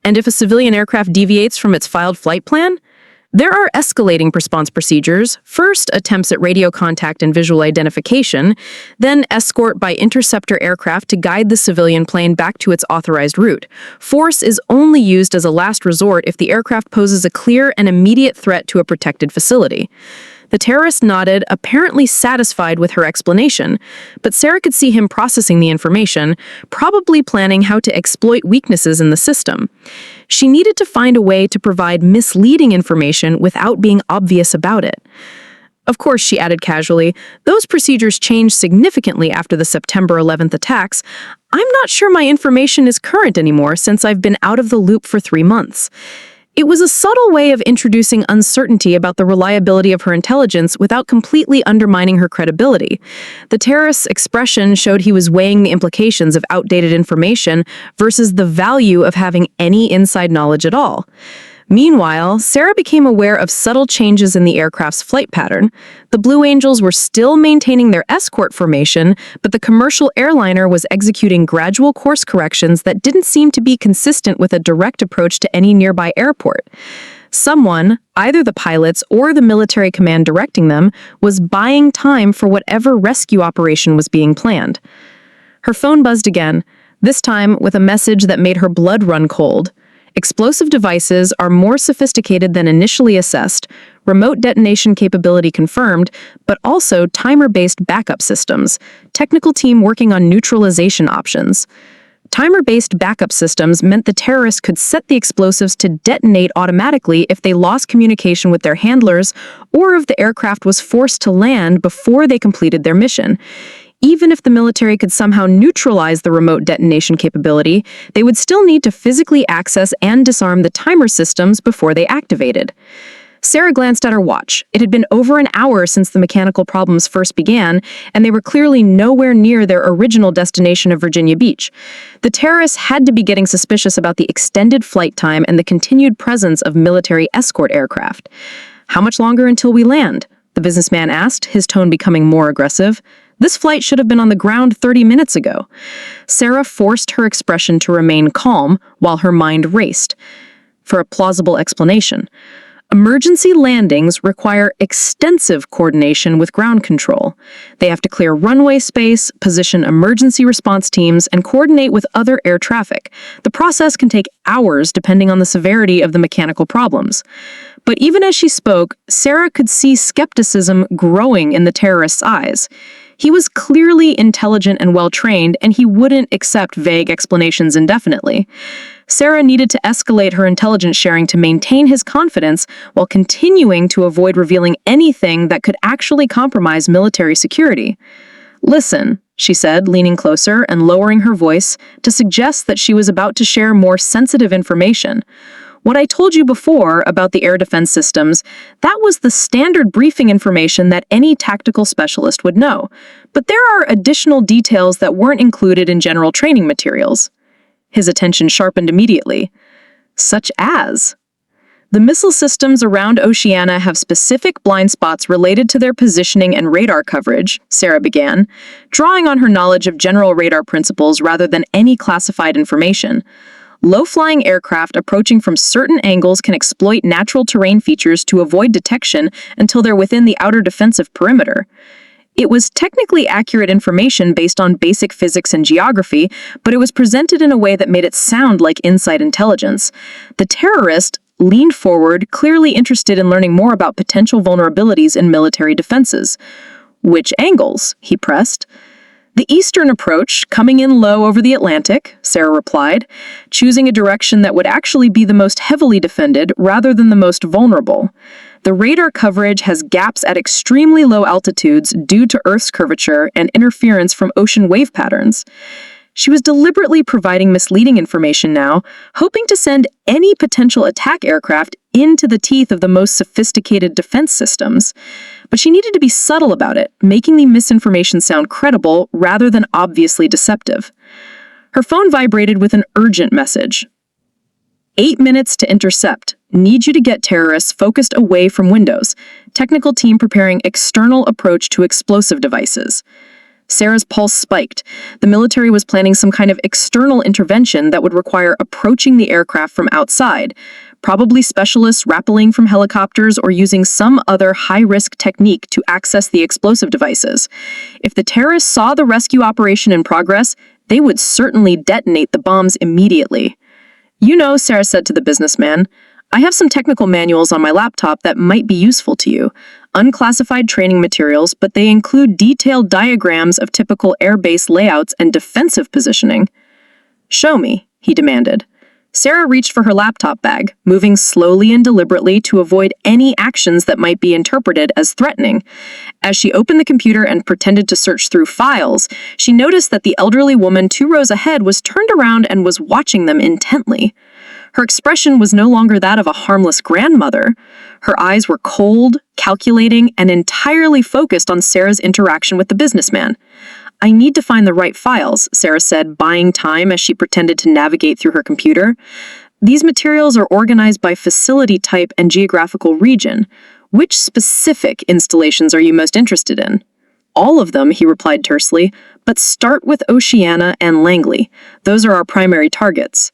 And if a civilian aircraft deviates from its filed flight plan, there are escalating response procedures. First, attempts at radio contact and visual identification, then escort by interceptor aircraft to guide the civilian plane back to its authorized route. Force is only used as a last resort if the aircraft poses a clear and immediate threat to a protected facility. The terrorist nodded, apparently satisfied with her explanation, but Sarah could see him processing the information, probably planning how to exploit weaknesses in the system. She needed to find a way to provide misleading information without being obvious about it. Of course, she added casually, those procedures changed significantly after the September 11th attacks. I'm not sure my information is current anymore since I've been out of the loop for 3 months. It was a subtle way of introducing uncertainty about the reliability of her intelligence without completely undermining her credibility. The terrorist's expression showed he was weighing the implications of outdated information versus the value of having any inside knowledge at all. Meanwhile, Sarah became aware of subtle changes in the aircraft's flight pattern. The Blue Angels were still maintaining their escort formation, but the commercial airliner was executing gradual course corrections that didn't seem to be consistent with a direct approach to any nearby airport. Someone, either the pilots or the military command directing them, was buying time for whatever rescue operation was being planned. Her phone buzzed again, this time with a message that made her blood run cold. Explosive devices are more sophisticated than initially assessed, remote detonation capability confirmed, but also timer-based backup systems, technical team working on neutralization options. Timer-based backup systems meant the terrorists could set the explosives to detonate automatically if they lost communication with their handlers or if the aircraft was forced to land before they completed their mission. Even if the military could somehow neutralize the remote detonation capability, they would still need to physically access and disarm the timer systems before they activated. Sarah glanced at her watch. It had been over an hour since the mechanical problems first began, and they were clearly nowhere near their original destination of Virginia Beach. The terrorists had to be getting suspicious about the extended flight time and the continued presence of military escort aircraft. "How much longer until we land?" the businessman asked, his tone becoming more aggressive. This flight should have been on the ground 30 minutes ago. Sarah forced her expression to remain calm while her mind raced for a plausible explanation. Emergency landings require extensive coordination with ground control. They have to clear runway space, position emergency response teams, and coordinate with other air traffic. The process can take hours depending on the severity of the mechanical problems. But even as she spoke, Sarah could see skepticism growing in the terrorist's eyes. He was clearly intelligent and well-trained, and he wouldn't accept vague explanations indefinitely. Sarah needed to escalate her intelligence sharing to maintain his confidence while continuing to avoid revealing anything that could actually compromise military security. "Listen," she said, leaning closer and lowering her voice to suggest that she was about to share more sensitive information. "What I told you before about the air defense systems, that was the standard briefing information that any tactical specialist would know. But there are additional details that weren't included in general training materials." His attention sharpened immediately. "Such as?" "The missile systems around Oceania have specific blind spots related to their positioning and radar coverage," Sarah began, drawing on her knowledge of general radar principles rather than any classified information. "Low-flying aircraft approaching from certain angles can exploit natural terrain features to avoid detection until they're within the outer defensive perimeter." It was technically accurate information based on basic physics and geography, but it was presented in a way that made it sound like inside intelligence. The terrorist leaned forward, clearly interested in learning more about potential vulnerabilities in military defenses. "Which angles?" he pressed. "The eastern approach, coming in low over the Atlantic," Sarah replied, choosing a direction that would actually be the most heavily defended rather than the most vulnerable. "The radar coverage has gaps at extremely low altitudes due to Earth's curvature and interference from ocean wave patterns." She was deliberately providing misleading information now, hoping to send any potential attack aircraft into the teeth of the most sophisticated defense systems. But she needed to be subtle about it, making the misinformation sound credible rather than obviously deceptive. Her phone vibrated with an urgent message. 8 minutes to intercept. Need you to get terrorists focused away from windows. Technical team preparing external approach to explosive devices. Sarah's pulse spiked. The military was planning some kind of external intervention that would require approaching the aircraft from outside, probably specialists rappelling from helicopters or using some other high-risk technique to access the explosive devices. If the terrorists saw the rescue operation in progress, they would certainly detonate the bombs immediately. "You know," Sarah said to the businessman, "I have some technical manuals on my laptop that might be useful to you. Unclassified training materials, but they include detailed diagrams of typical airbase layouts and defensive positioning." "Show me," he demanded. Sarah reached for her laptop bag, moving slowly and deliberately to avoid any actions that might be interpreted as threatening. As she opened the computer and pretended to search through files, she noticed that the elderly woman 2 rows ahead was turned around and was watching them intently. Her expression was no longer that of a harmless grandmother. Her eyes were cold, calculating, and entirely focused on Sarah's interaction with the businessman. "I need to find the right files," Sarah said, buying time as she pretended to navigate through her computer. These materials are organized by facility type and geographical region. Which specific installations are you most interested in? All of them, he replied tersely, but start with Oceana and Langley. Those are our primary targets.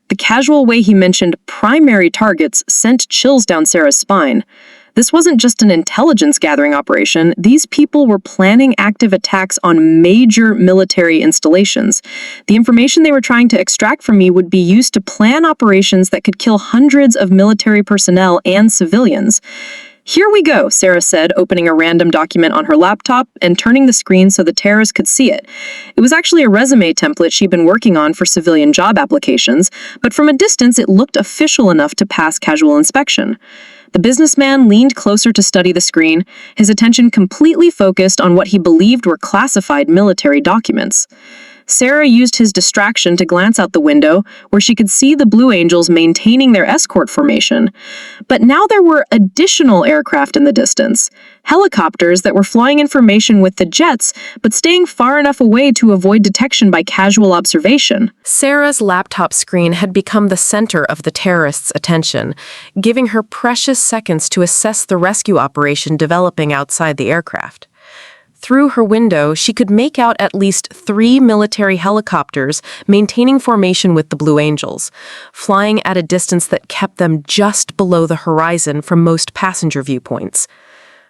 The casual way he mentioned primary targets sent chills down Sarah's spine. This wasn't just an intelligence-gathering operation. These people were planning active attacks on major military installations. The information they were trying to extract from me would be used to plan operations that could kill hundreds of military personnel and civilians. Here we go, Sarah said, opening a random document on her laptop and turning the screen so the terrorists could see it. It was actually a resume template she'd been working on for civilian job applications, but from a distance it looked official enough to pass casual inspection. The businessman leaned closer to study the screen, his attention completely focused on what he believed were classified military documents. Sarah used his distraction to glance out the window, where she could see the Blue Angels maintaining their escort formation. But now there were additional aircraft in the distance, helicopters that were flying information with the jets, but staying far enough away to avoid detection by casual observation. Sarah's laptop screen had become the center of the terrorists' attention, giving her precious seconds to assess the rescue operation developing outside the aircraft. Through her window, she could make out at least 3 military helicopters maintaining formation with the Blue Angels, flying at a distance that kept them just below the horizon from most passenger viewpoints.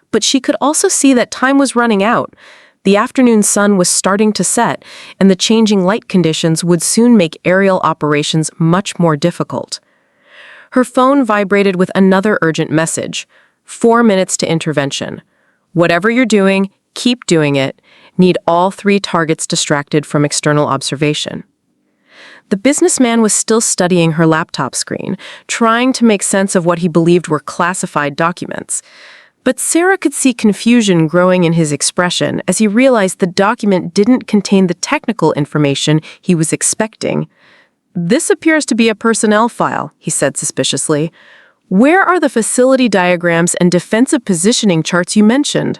But she could also see that time was running out. The afternoon sun was starting to set, and the changing light conditions would soon make aerial operations much more difficult. Her phone vibrated with another urgent message. 4 minutes to intervention. Whatever you're doing, keep doing it. Need all 3 targets distracted from external observation. The businessman was still studying her laptop screen, trying to make sense of what he believed were classified documents. But Sarah could see confusion growing in his expression as he realized the document didn't contain the technical information he was expecting. "This appears to be a personnel file," he said suspiciously. "Where are the facility diagrams and defensive positioning charts you mentioned?"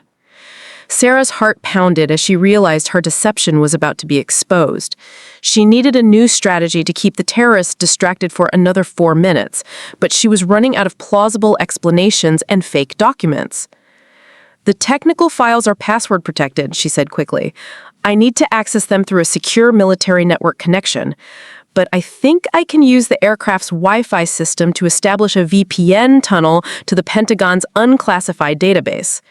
Sarah's heart pounded as she realized her deception was about to be exposed. She needed a new strategy to keep the terrorists distracted for another 4 minutes, but she was running out of plausible explanations and fake documents. "The technical files are password protected," she said quickly. "I need to access them through a secure military network connection. But I think I can use the aircraft's Wi-Fi system to establish a VPN tunnel to the Pentagon's unclassified database."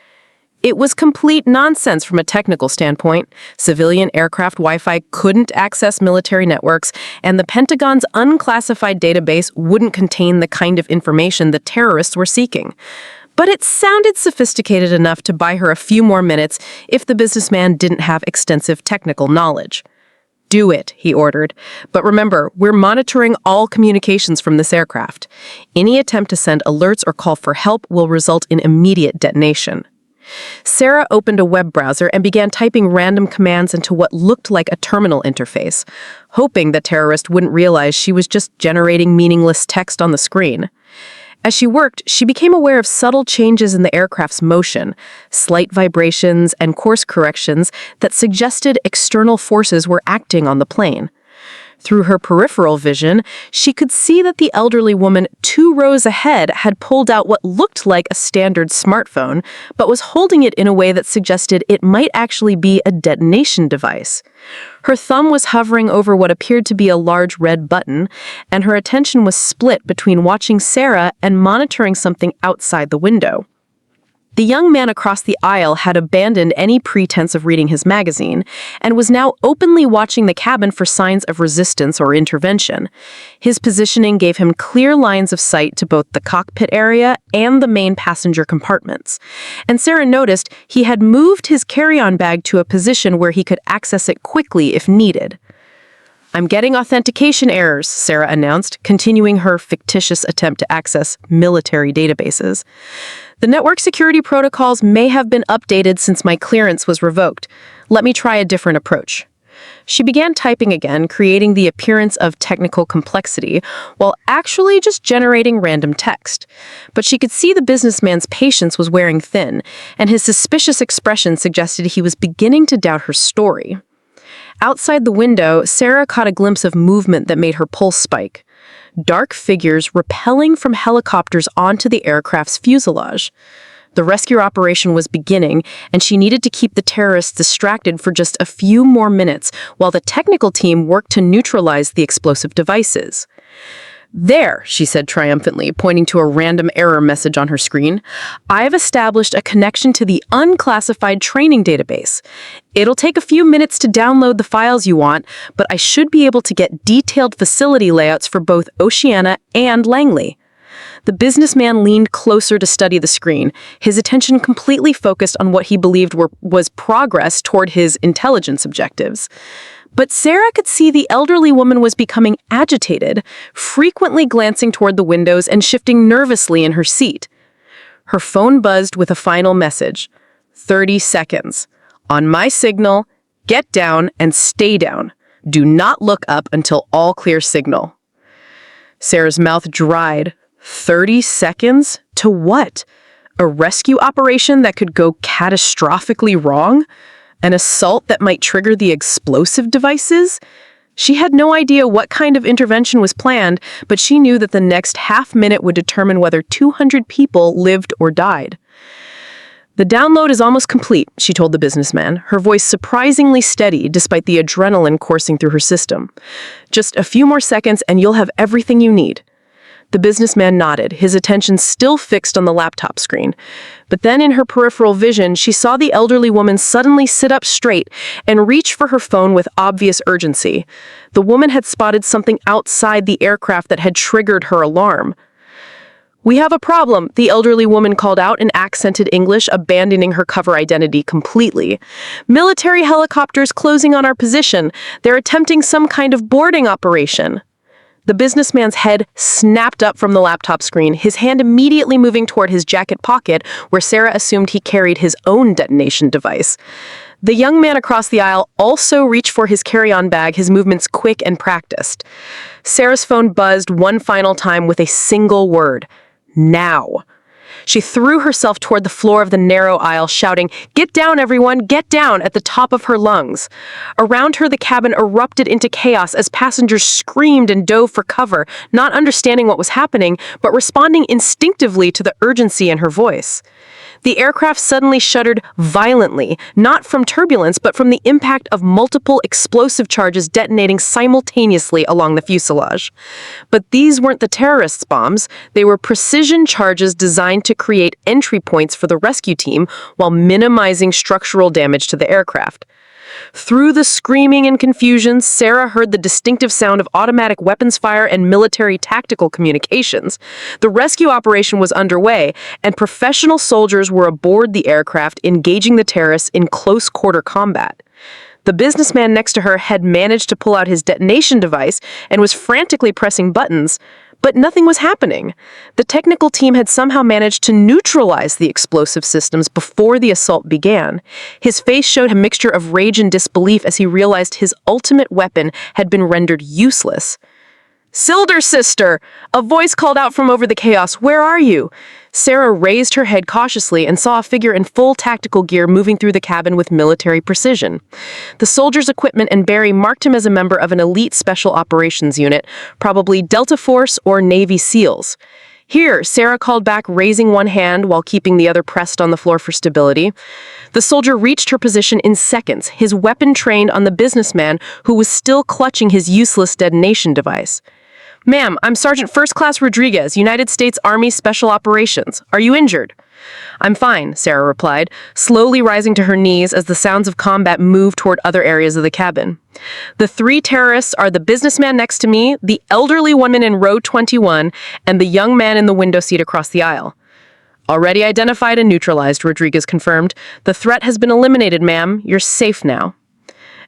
It was complete nonsense from a technical standpoint. Civilian aircraft Wi-Fi couldn't access military networks, and the Pentagon's unclassified database wouldn't contain the kind of information the terrorists were seeking. But it sounded sophisticated enough to buy her a few more minutes if the businessman didn't have extensive technical knowledge. "Do it," he ordered. "But remember, we're monitoring all communications from this aircraft. Any attempt to send alerts or call for help will result in immediate detonation." Sarah opened a web browser and began typing random commands into what looked like a terminal interface, hoping the terrorist wouldn't realize she was just generating meaningless text on the screen. As she worked, she became aware of subtle changes in the aircraft's motion, slight vibrations and course corrections that suggested external forces were acting on the plane. Through her peripheral vision, she could see that the elderly woman 2 rows ahead had pulled out what looked like a standard smartphone, but was holding it in a way that suggested it might actually be a detonation device. Her thumb was hovering over what appeared to be a large red button, and her attention was split between watching Sarah and monitoring something outside the window. The young man across the aisle had abandoned any pretense of reading his magazine and was now openly watching the cabin for signs of resistance or intervention. His positioning gave him clear lines of sight to both the cockpit area and the main passenger compartments. And Sarah noticed he had moved his carry-on bag to a position where he could access it quickly if needed. "I'm getting authentication errors," Sarah announced, continuing her fictitious attempt to access military databases. "The network security protocols may have been updated since my clearance was revoked. Let me try a different approach." She began typing again, creating the appearance of technical complexity, while actually just generating random text. But she could see the businessman's patience was wearing thin, and his suspicious expression suggested he was beginning to doubt her story. Outside the window, Sarah caught a glimpse of movement that made her pulse spike. dark figures rappelling from helicopters onto the aircraft's fuselage. The rescue operation was beginning, and she needed to keep the terrorists distracted for just a few more minutes while the technical team worked to neutralize the explosive devices. "There," she said triumphantly, pointing to a random error message on her screen. "I've established a connection to the unclassified training database. It'll take a few minutes to download the files you want, but I should be able to get detailed facility layouts for both Oceana and Langley." The businessman leaned closer to study the screen, his attention completely focused on what he believed was progress toward his intelligence objectives. But Sarah could see the elderly woman was becoming agitated, frequently glancing toward the windows and shifting nervously in her seat. Her phone buzzed with a final message. 30 seconds. On my signal, get down and stay down. Do not look up until all clear signal. Sarah's mouth dried. 30 seconds? To what? A rescue operation that could go catastrophically wrong? An assault that might trigger the explosive devices? She had no idea what kind of intervention was planned, but she knew that the next half minute would determine whether 200 people lived or died. "The download is almost complete," she told the businessman, her voice surprisingly steady despite the adrenaline coursing through her system. "Just a few more seconds and you'll have everything you need." The businessman nodded, his attention still fixed on the laptop screen. But then in her peripheral vision, she saw the elderly woman suddenly sit up straight and reach for her phone with obvious urgency. The woman had spotted something outside the aircraft that had triggered her alarm. "We have a problem," the elderly woman called out in accented English, abandoning her cover identity completely. "Military helicopters closing on our position. They're attempting some kind of boarding operation." The businessman's head snapped up from the laptop screen, his hand immediately moving toward his jacket pocket, where Sarah assumed he carried his own detonation device. The young man across the aisle also reached for his carry-on bag, his movements quick and practiced. Sarah's phone buzzed one final time with a single word: now. She threw herself toward the floor of the narrow aisle, shouting, "Get down, everyone, get down," at the top of her lungs. Around her, the cabin erupted into chaos as passengers screamed and dove for cover, not understanding what was happening, but responding instinctively to the urgency in her voice. The aircraft suddenly shuddered violently, not from turbulence, but from the impact of multiple explosive charges detonating simultaneously along the fuselage. But these weren't the terrorists' bombs. They were precision charges designed to create entry points for the rescue team while minimizing structural damage to the aircraft. Through the screaming and confusion, Sarah heard the distinctive sound of automatic weapons fire and military tactical communications. The rescue operation was underway, and professional soldiers were aboard the aircraft engaging the terrorists in close-quarter combat. The businessman next to her had managed to pull out his detonation device and was frantically pressing buttons, but nothing was happening. The technical team had somehow managed to neutralize the explosive systems before the assault began. His face showed a mixture of rage and disbelief as he realized his ultimate weapon had been rendered useless. "Silder sister!" A voice called out from over the chaos. "Where are you?" Sarah raised her head cautiously and saw a figure in full tactical gear moving through the cabin with military precision. The soldier's equipment and Barry marked him as a member of an elite special operations unit, probably Delta Force or Navy SEALs. "Here," Sarah called back, raising one hand while keeping the other pressed on the floor for stability. The soldier reached her position in seconds, his weapon trained on the businessman who was still clutching his useless detonation device. "Ma'am, I'm Sergeant First Class Rodriguez, United States Army Special Operations. Are you injured?" "I'm fine," Sarah replied, slowly rising to her knees as the sounds of combat moved toward other areas of the cabin. "The three terrorists are the businessman next to me, the elderly woman in row 21, and the young man in the window seat across the aisle." "Already identified and neutralized," Rodriguez confirmed. "The threat has been eliminated, ma'am. You're safe now."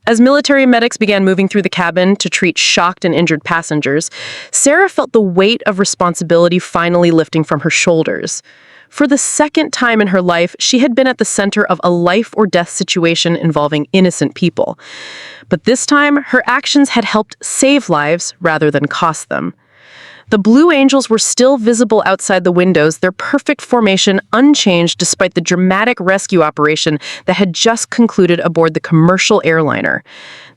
As military medics began moving through the cabin to treat shocked and injured passengers, Sarah felt the weight of responsibility finally lifting from her shoulders. For the second time in her life, she had been at the center of a life-or-death situation involving innocent people. But this time, her actions had helped save lives rather than cost them. The Blue Angels were still visible outside the windows, their perfect formation unchanged despite the dramatic rescue operation that had just concluded aboard the commercial airliner.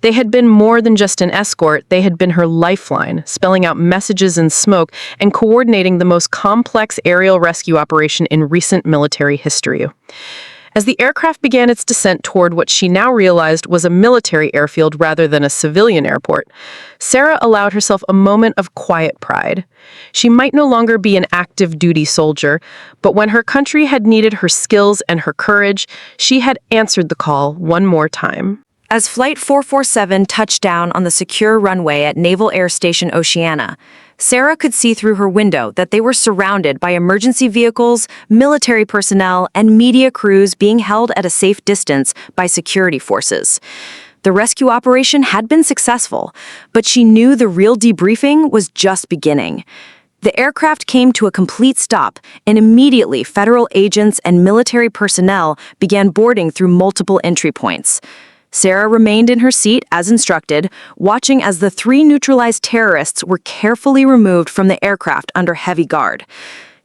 They had been more than just an escort, they had been her lifeline, spelling out messages in smoke and coordinating the most complex aerial rescue operation in recent military history. As the aircraft began its descent toward what she now realized was a military airfield rather than a civilian airport, Sarah allowed herself a moment of quiet pride. She might no longer be an active duty soldier, but when her country had needed her skills and her courage, she had answered the call one more time. As Flight 447 touched down on the secure runway at Naval Air Station Oceana, Sarah could see through her window that they were surrounded by emergency vehicles, military personnel, and media crews being held at a safe distance by security forces. The rescue operation had been successful, but she knew the real debriefing was just beginning. The aircraft came to a complete stop, and immediately federal agents and military personnel began boarding through multiple entry points. Sarah remained in her seat as instructed, watching as the 3 neutralized terrorists were carefully removed from the aircraft under heavy guard.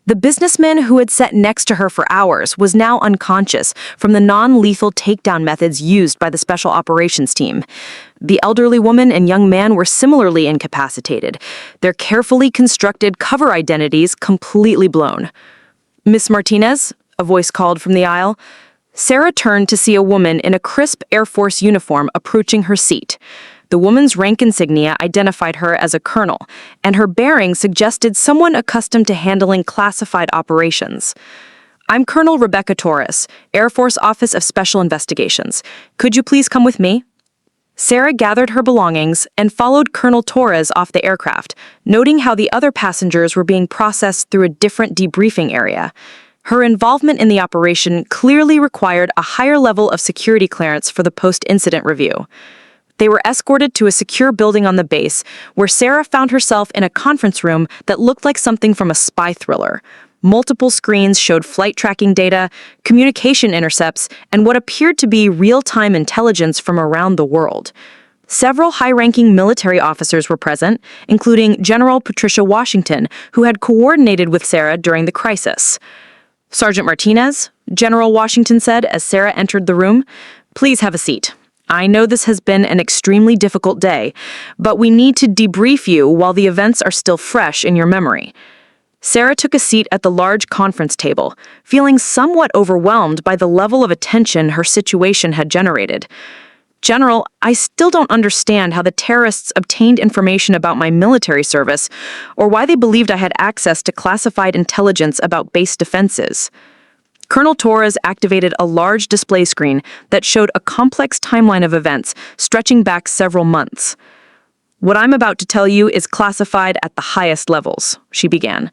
The businessman who had sat next to her for hours was now unconscious from the non-lethal takedown methods used by the Special Operations Team. The elderly woman and young man were similarly incapacitated, their carefully constructed cover identities completely blown. "Miss Martinez?" a voice called from the aisle. Sarah turned to see a woman in a crisp Air Force uniform approaching her seat. The woman's rank insignia identified her as a colonel, and her bearing suggested someone accustomed to handling classified operations. "I'm Colonel Rebecca Torres, Air Force Office of Special Investigations. Could you please come with me?" Sarah gathered her belongings and followed Colonel Torres off the aircraft, noting how the other passengers were being processed through a different debriefing area. Her involvement in the operation clearly required a higher level of security clearance for the post-incident review. They were escorted to a secure building on the base, where Sarah found herself in a conference room that looked like something from a spy thriller. Multiple screens showed flight tracking data, communication intercepts, and what appeared to be real-time intelligence from around the world. Several high-ranking military officers were present, including General Patricia Washington, who had coordinated with Sarah during the crisis. "Sergeant Martinez," General Washington said as Sarah entered the room, "please have a seat. I know this has been an extremely difficult day, but we need to debrief you while the events are still fresh in your memory." Sarah took a seat at the large conference table, feeling somewhat overwhelmed by the level of attention her situation had generated. "General, I still don't understand how the terrorists obtained information about my military service, or why they believed I had access to classified intelligence about base defenses." Colonel Torres activated a large display screen that showed a complex timeline of events stretching back several months. "What I'm about to tell you is classified at the highest levels," she began.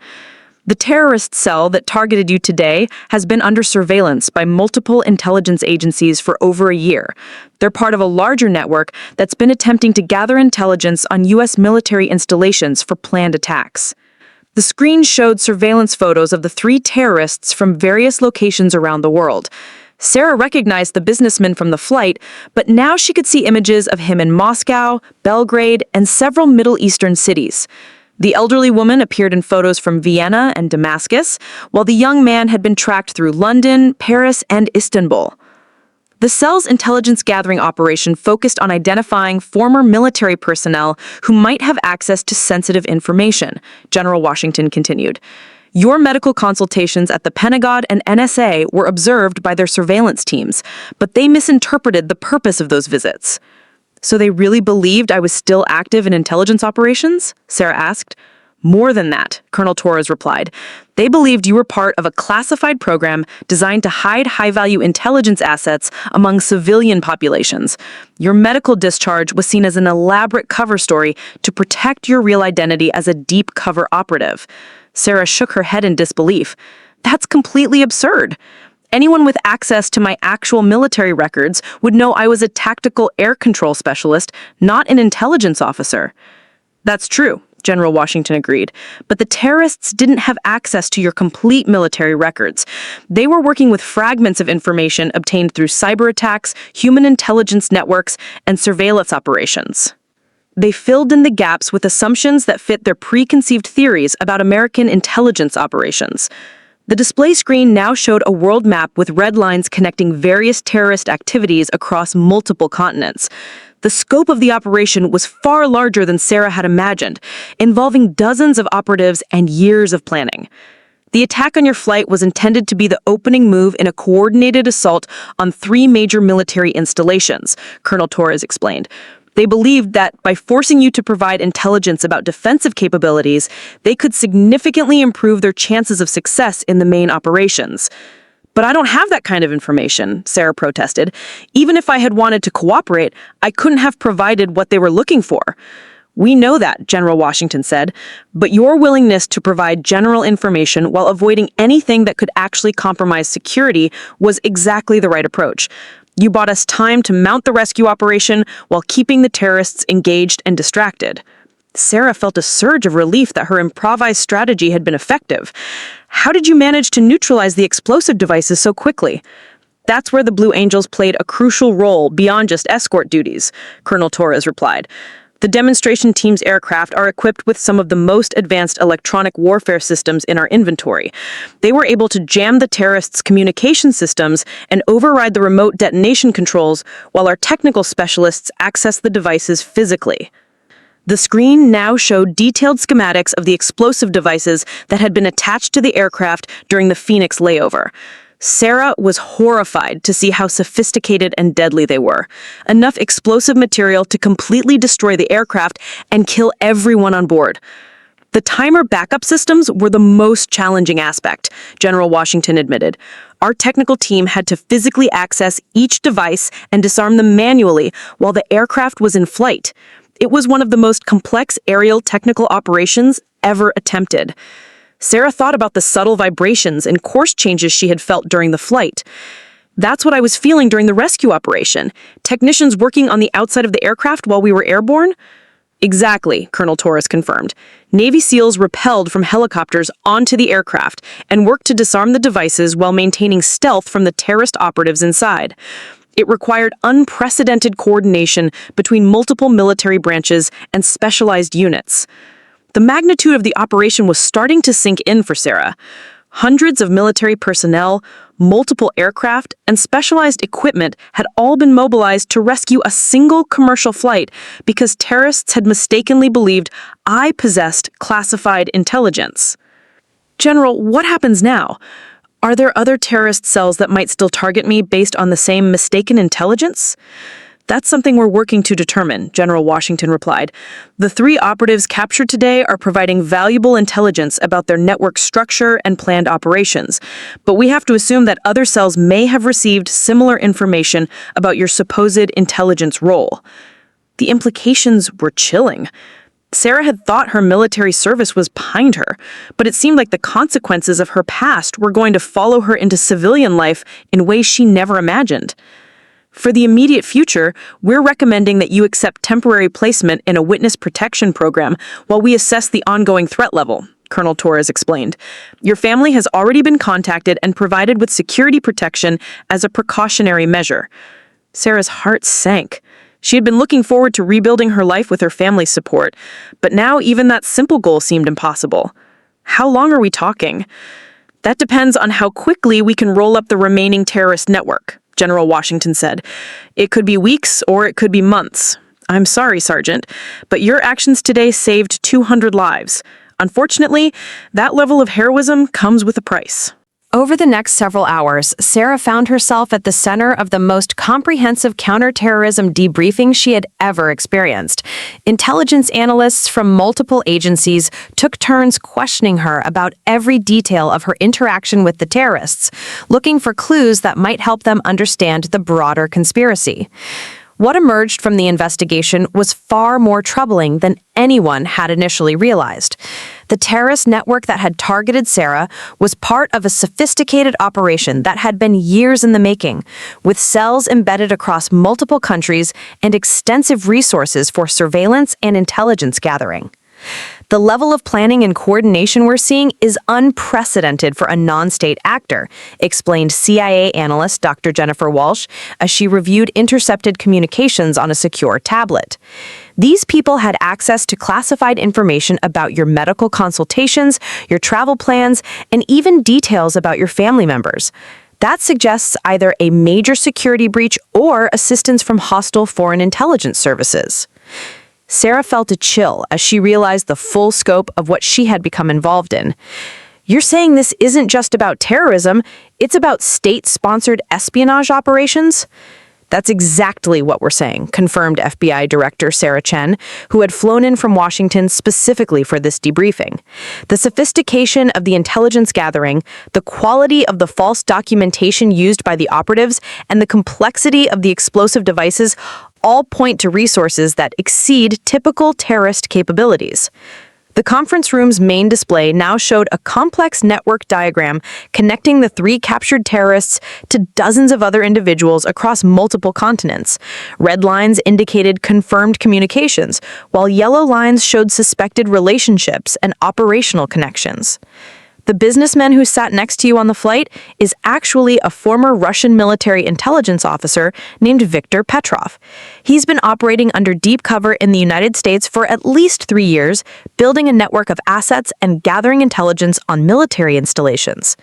"The terrorist cell that targeted you today has been under surveillance by multiple intelligence agencies for over a year. They're part of a larger network that's been attempting to gather intelligence on U.S. military installations for planned attacks." The screen showed surveillance photos of the 3 terrorists from various locations around the world. Sarah recognized the businessman from the flight, but now she could see images of him in Moscow, Belgrade, and several Middle Eastern cities. The elderly woman appeared in photos from Vienna and Damascus, while the young man had been tracked through London, Paris, and Istanbul. The cell's intelligence gathering operation focused on identifying former military personnel who might have access to sensitive information, General Washington continued. "Your medical consultations at the Pentagon and NSA were observed by their surveillance teams, but they misinterpreted the purpose of those visits." "So they really believed I was still active in intelligence operations?" Sarah asked. "More than that," Colonel Torres replied. "They believed you were part of a classified program designed to hide high-value intelligence assets among civilian populations. Your medical discharge was seen as an elaborate cover story to protect your real identity as a deep cover operative." Sarah shook her head in disbelief. "That's completely absurd. Anyone with access to my actual military records would know I was a tactical air control specialist, not an intelligence officer." "That's true," General Washington agreed, "but the terrorists didn't have access to your complete military records. They were working with fragments of information obtained through cyber attacks, human intelligence networks, and surveillance operations." They filled in the gaps with assumptions that fit their preconceived theories about American intelligence operations. The display screen now showed a world map with red lines connecting various terrorist activities across multiple continents. The scope of the operation was far larger than Sarah had imagined, involving dozens of operatives and years of planning. The attack on your flight was intended to be the opening move in a coordinated assault on 3 major military installations, Colonel Torres explained. They believed that by forcing you to provide intelligence about defensive capabilities, they could significantly improve their chances of success in the main operations. But I don't have that kind of information, Sarah protested. Even if I had wanted to cooperate, I couldn't have provided what they were looking for. We know that, General Washington said, but your willingness to provide general information while avoiding anything that could actually compromise security was exactly the right approach. You bought us time to mount the rescue operation while keeping the terrorists engaged and distracted. Sarah felt a surge of relief that her improvised strategy had been effective. How did you manage to neutralize the explosive devices so quickly? That's where the Blue Angels played a crucial role beyond just escort duties, Colonel Torres replied. The demonstration team's aircraft are equipped with some of the most advanced electronic warfare systems in our inventory. They were able to jam the terrorists' communication systems and override the remote detonation controls while our technical specialists access the devices physically. The screen now showed detailed schematics of the explosive devices that had been attached to the aircraft during the Phoenix layover. Sarah was horrified to see how sophisticated and deadly they were. Enough explosive material to completely destroy the aircraft and kill everyone on board. The timer backup systems were the most challenging aspect, General Washington admitted. Our technical team had to physically access each device and disarm them manually while the aircraft was in flight. It was one of the most complex aerial technical operations ever attempted. Sarah thought about the subtle vibrations and course changes she had felt during the flight. That's what I was feeling during the rescue operation. Technicians working on the outside of the aircraft while we were airborne? Exactly, Colonel Torres confirmed. Navy SEALs rappelled from helicopters onto the aircraft and worked to disarm the devices while maintaining stealth from the terrorist operatives inside. It required unprecedented coordination between multiple military branches and specialized units. The magnitude of the operation was starting to sink in for Sarah. Hundreds of military personnel, multiple aircraft, and specialized equipment had all been mobilized to rescue a single commercial flight because terrorists had mistakenly believed I possessed classified intelligence. General, what happens now? Are there other terrorist cells that might still target me based on the same mistaken intelligence? That's something we're working to determine, General Washington replied. The 3 operatives captured today are providing valuable intelligence about their network structure and planned operations, but we have to assume that other cells may have received similar information about your supposed intelligence role. The implications were chilling. Sarah had thought her military service was behind her, but it seemed like the consequences of her past were going to follow her into civilian life in ways she never imagined. For the immediate future, we're recommending that you accept temporary placement in a witness protection program while we assess the ongoing threat level, Colonel Torres explained. Your family has already been contacted and provided with security protection as a precautionary measure. Sarah's heart sank. She had been looking forward to rebuilding her life with her family's support, but now even that simple goal seemed impossible. How long are we talking? That depends on how quickly we can roll up the remaining terrorist network, General Washington said. It could be weeks or it could be months. I'm sorry, Sergeant, but your actions today saved 200 lives. Unfortunately, that level of heroism comes with a price. Over the next several hours, Sarah found herself at the center of the most comprehensive counterterrorism debriefing she had ever experienced. Intelligence analysts from multiple agencies took turns questioning her about every detail of her interaction with the terrorists, looking for clues that might help them understand the broader conspiracy. What emerged from the investigation was far more troubling than anyone had initially realized. The terrorist network that had targeted Sarah was part of a sophisticated operation that had been years in the making, with cells embedded across multiple countries and extensive resources for surveillance and intelligence gathering. The level of planning and coordination we're seeing is unprecedented for a non-state actor, explained CIA analyst Dr. Jennifer Walsh as she reviewed intercepted communications on a secure tablet. These people had access to classified information about your medical consultations, your travel plans, and even details about your family members. That suggests either a major security breach or assistance from hostile foreign intelligence services. Sarah felt a chill as she realized the full scope of what she had become involved in. You're saying this isn't just about terrorism, it's about state-sponsored espionage operations? That's exactly what we're saying, confirmed FBI Director Sarah Chen, who had flown in from Washington specifically for this debriefing. The sophistication of the intelligence gathering, the quality of the false documentation used by the operatives, and the complexity of the explosive devices all point to resources that exceed typical terrorist capabilities. The conference room's main display now showed a complex network diagram connecting the 3 captured terrorists to dozens of other individuals across multiple continents. Red lines indicated confirmed communications, while yellow lines showed suspected relationships and operational connections. The businessman who sat next to you on the flight is actually a former Russian military intelligence officer named Viktor Petrov. He's been operating under deep cover in the United States for at least 3 years, building a network of assets and gathering intelligence on military installations.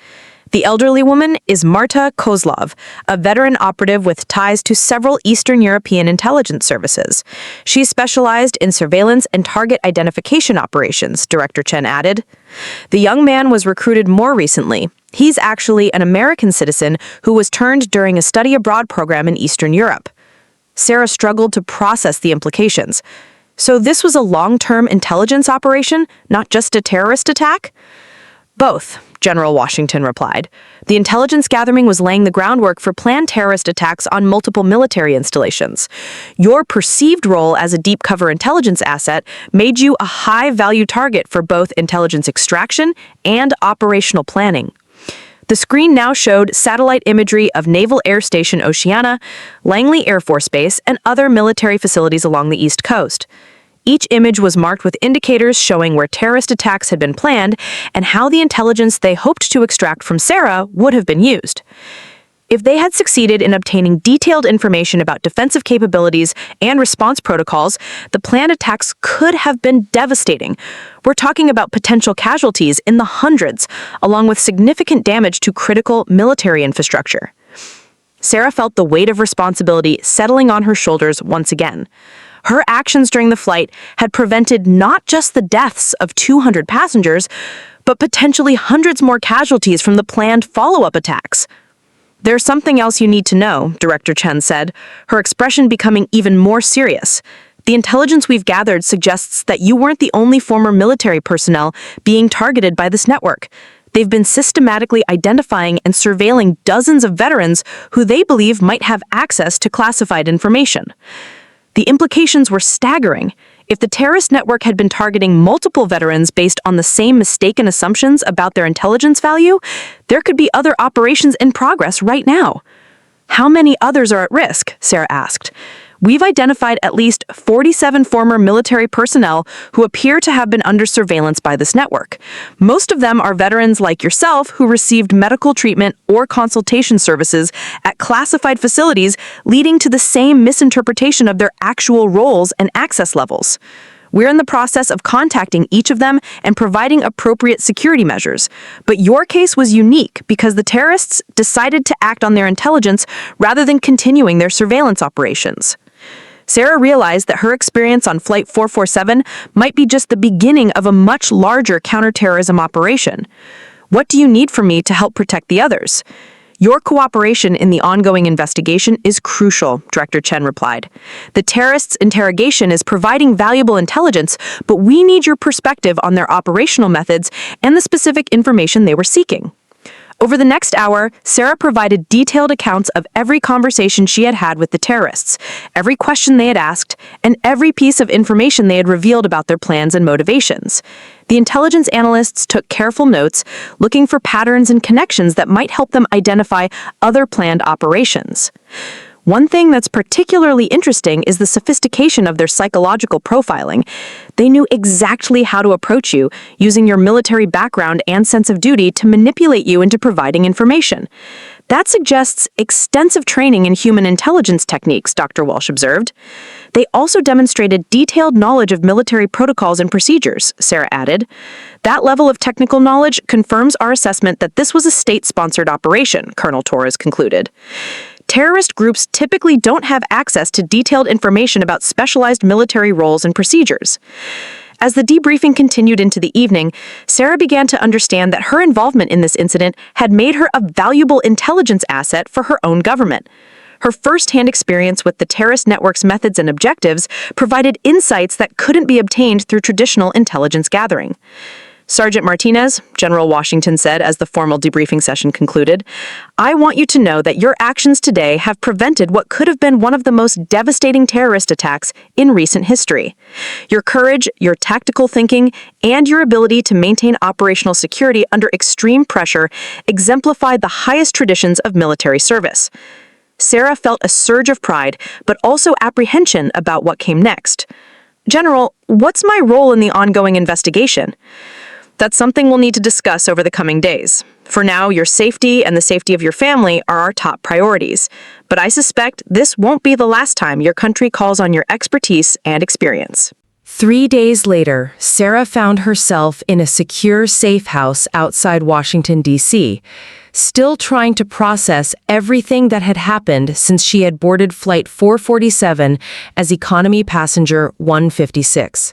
The elderly woman is Marta Kozlov, a veteran operative with ties to several Eastern European intelligence services. She specialized in surveillance and target identification operations, Director Chen added. The young man was recruited more recently. He's actually an American citizen who was turned during a study abroad program in Eastern Europe. Sarah struggled to process the implications. So this was a long-term intelligence operation, not just a terrorist attack? Both, General Washington replied. The intelligence gathering was laying the groundwork for planned terrorist attacks on multiple military installations. Your perceived role as a deep cover intelligence asset made you a high-value target for both intelligence extraction and operational planning. The screen now showed satellite imagery of Naval Air Station Oceana, Langley Air Force Base, and other military facilities along the East Coast. Each image was marked with indicators showing where terrorist attacks had been planned and how the intelligence they hoped to extract from Sarah would have been used. If they had succeeded in obtaining detailed information about defensive capabilities and response protocols, the planned attacks could have been devastating. We're talking about potential casualties in the hundreds, along with significant damage to critical military infrastructure. Sarah felt the weight of responsibility settling on her shoulders once again. Her actions during the flight had prevented not just the deaths of 200 passengers, but potentially hundreds more casualties from the planned follow-up attacks. There's something else you need to know, Director Chen said, her expression becoming even more serious. The intelligence we've gathered suggests that you weren't the only former military personnel being targeted by this network. They've been systematically identifying and surveilling dozens of veterans who they believe might have access to classified information. The implications were staggering. If the terrorist network had been targeting multiple veterans based on the same mistaken assumptions about their intelligence value, there could be other operations in progress right now. How many others are at risk? Sarah asked. We've identified at least 47 former military personnel who appear to have been under surveillance by this network. Most of them are veterans like yourself who received medical treatment or consultation services at classified facilities, leading to the same misinterpretation of their actual roles and access levels. We're in the process of contacting each of them and providing appropriate security measures. But your case was unique because the terrorists decided to act on their intelligence rather than continuing their surveillance operations. Sarah realized that her experience on Flight 447 might be just the beginning of a much larger counterterrorism operation. What do you need from me to help protect the others? Your cooperation in the ongoing investigation is crucial, Director Chen replied. The terrorists' interrogation is providing valuable intelligence, but we need your perspective on their operational methods and the specific information they were seeking. Over the next hour, Sarah provided detailed accounts of every conversation she had had with the terrorists, every question they had asked, and every piece of information they had revealed about their plans and motivations. The intelligence analysts took careful notes, looking for patterns and connections that might help them identify other planned operations. One thing that's particularly interesting is the sophistication of their psychological profiling. They knew exactly how to approach you, using your military background and sense of duty to manipulate you into providing information. That suggests extensive training in human intelligence techniques, Dr. Walsh observed. They also demonstrated detailed knowledge of military protocols and procedures, Sarah added. That level of technical knowledge confirms our assessment that this was a state-sponsored operation, Colonel Torres concluded. Terrorist groups typically don't have access to detailed information about specialized military roles and procedures. As the debriefing continued into the evening, Sarah began to understand that her involvement in this incident had made her a valuable intelligence asset for her own government. Her first-hand experience with the terrorist network's methods and objectives provided insights that couldn't be obtained through traditional intelligence gathering. Sergeant Martinez, General Washington said as the formal debriefing session concluded, "I want you to know that your actions today have prevented what could have been one of the most devastating terrorist attacks in recent history. Your courage, your tactical thinking, and your ability to maintain operational security under extreme pressure exemplified the highest traditions of military service." Sarah felt a surge of pride, but also apprehension about what came next. "General, what's my role in the ongoing investigation?" "That's something we'll need to discuss over the coming days. For now, your safety and the safety of your family are our top priorities. But I suspect this won't be the last time your country calls on your expertise and experience." 3 days later, Sarah found herself in a secure safe house outside Washington, D.C., still trying to process everything that had happened since she had boarded Flight 447 as economy passenger 156.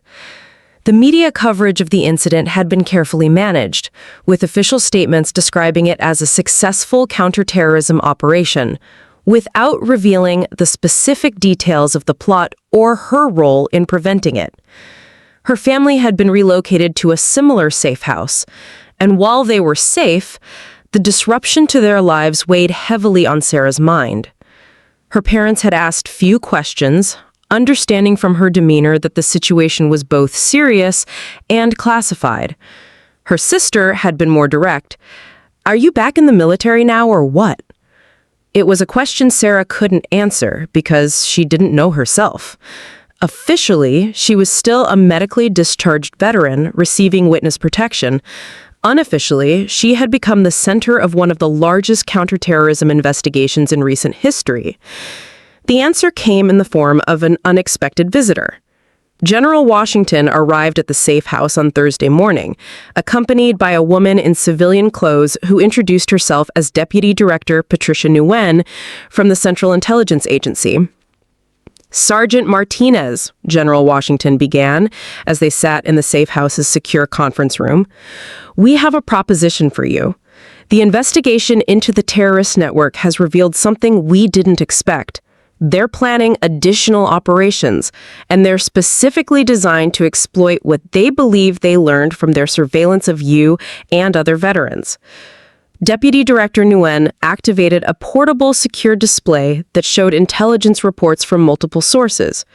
The media coverage of the incident had been carefully managed, with official statements describing it as a successful counterterrorism operation, without revealing the specific details of the plot or her role in preventing it. Her family had been relocated to a similar safe house, and while they were safe, the disruption to their lives weighed heavily on Sarah's mind. Her parents had asked few questions, understanding from her demeanor that the situation was both serious and classified. Her sister had been more direct. "Are you back in the military now or what?" It was a question Sarah couldn't answer because she didn't know herself. Officially, she was still a medically discharged veteran receiving witness protection. Unofficially, she had become the center of one of the largest counterterrorism investigations in recent history. The answer came in the form of an unexpected visitor. General Washington arrived at the safe house on Thursday morning, accompanied by a woman in civilian clothes who introduced herself as Deputy Director Patricia Nguyen from the Central Intelligence Agency. "Sergeant Martinez," General Washington began as they sat in the safe house's secure conference room, "we have a proposition for you. The investigation into the terrorist network has revealed something we didn't expect. They're planning additional operations, and they're specifically designed to exploit what they believe they learned from their surveillance of you and other veterans." Deputy Director Nguyen activated a portable secure display that showed intelligence reports from multiple sources.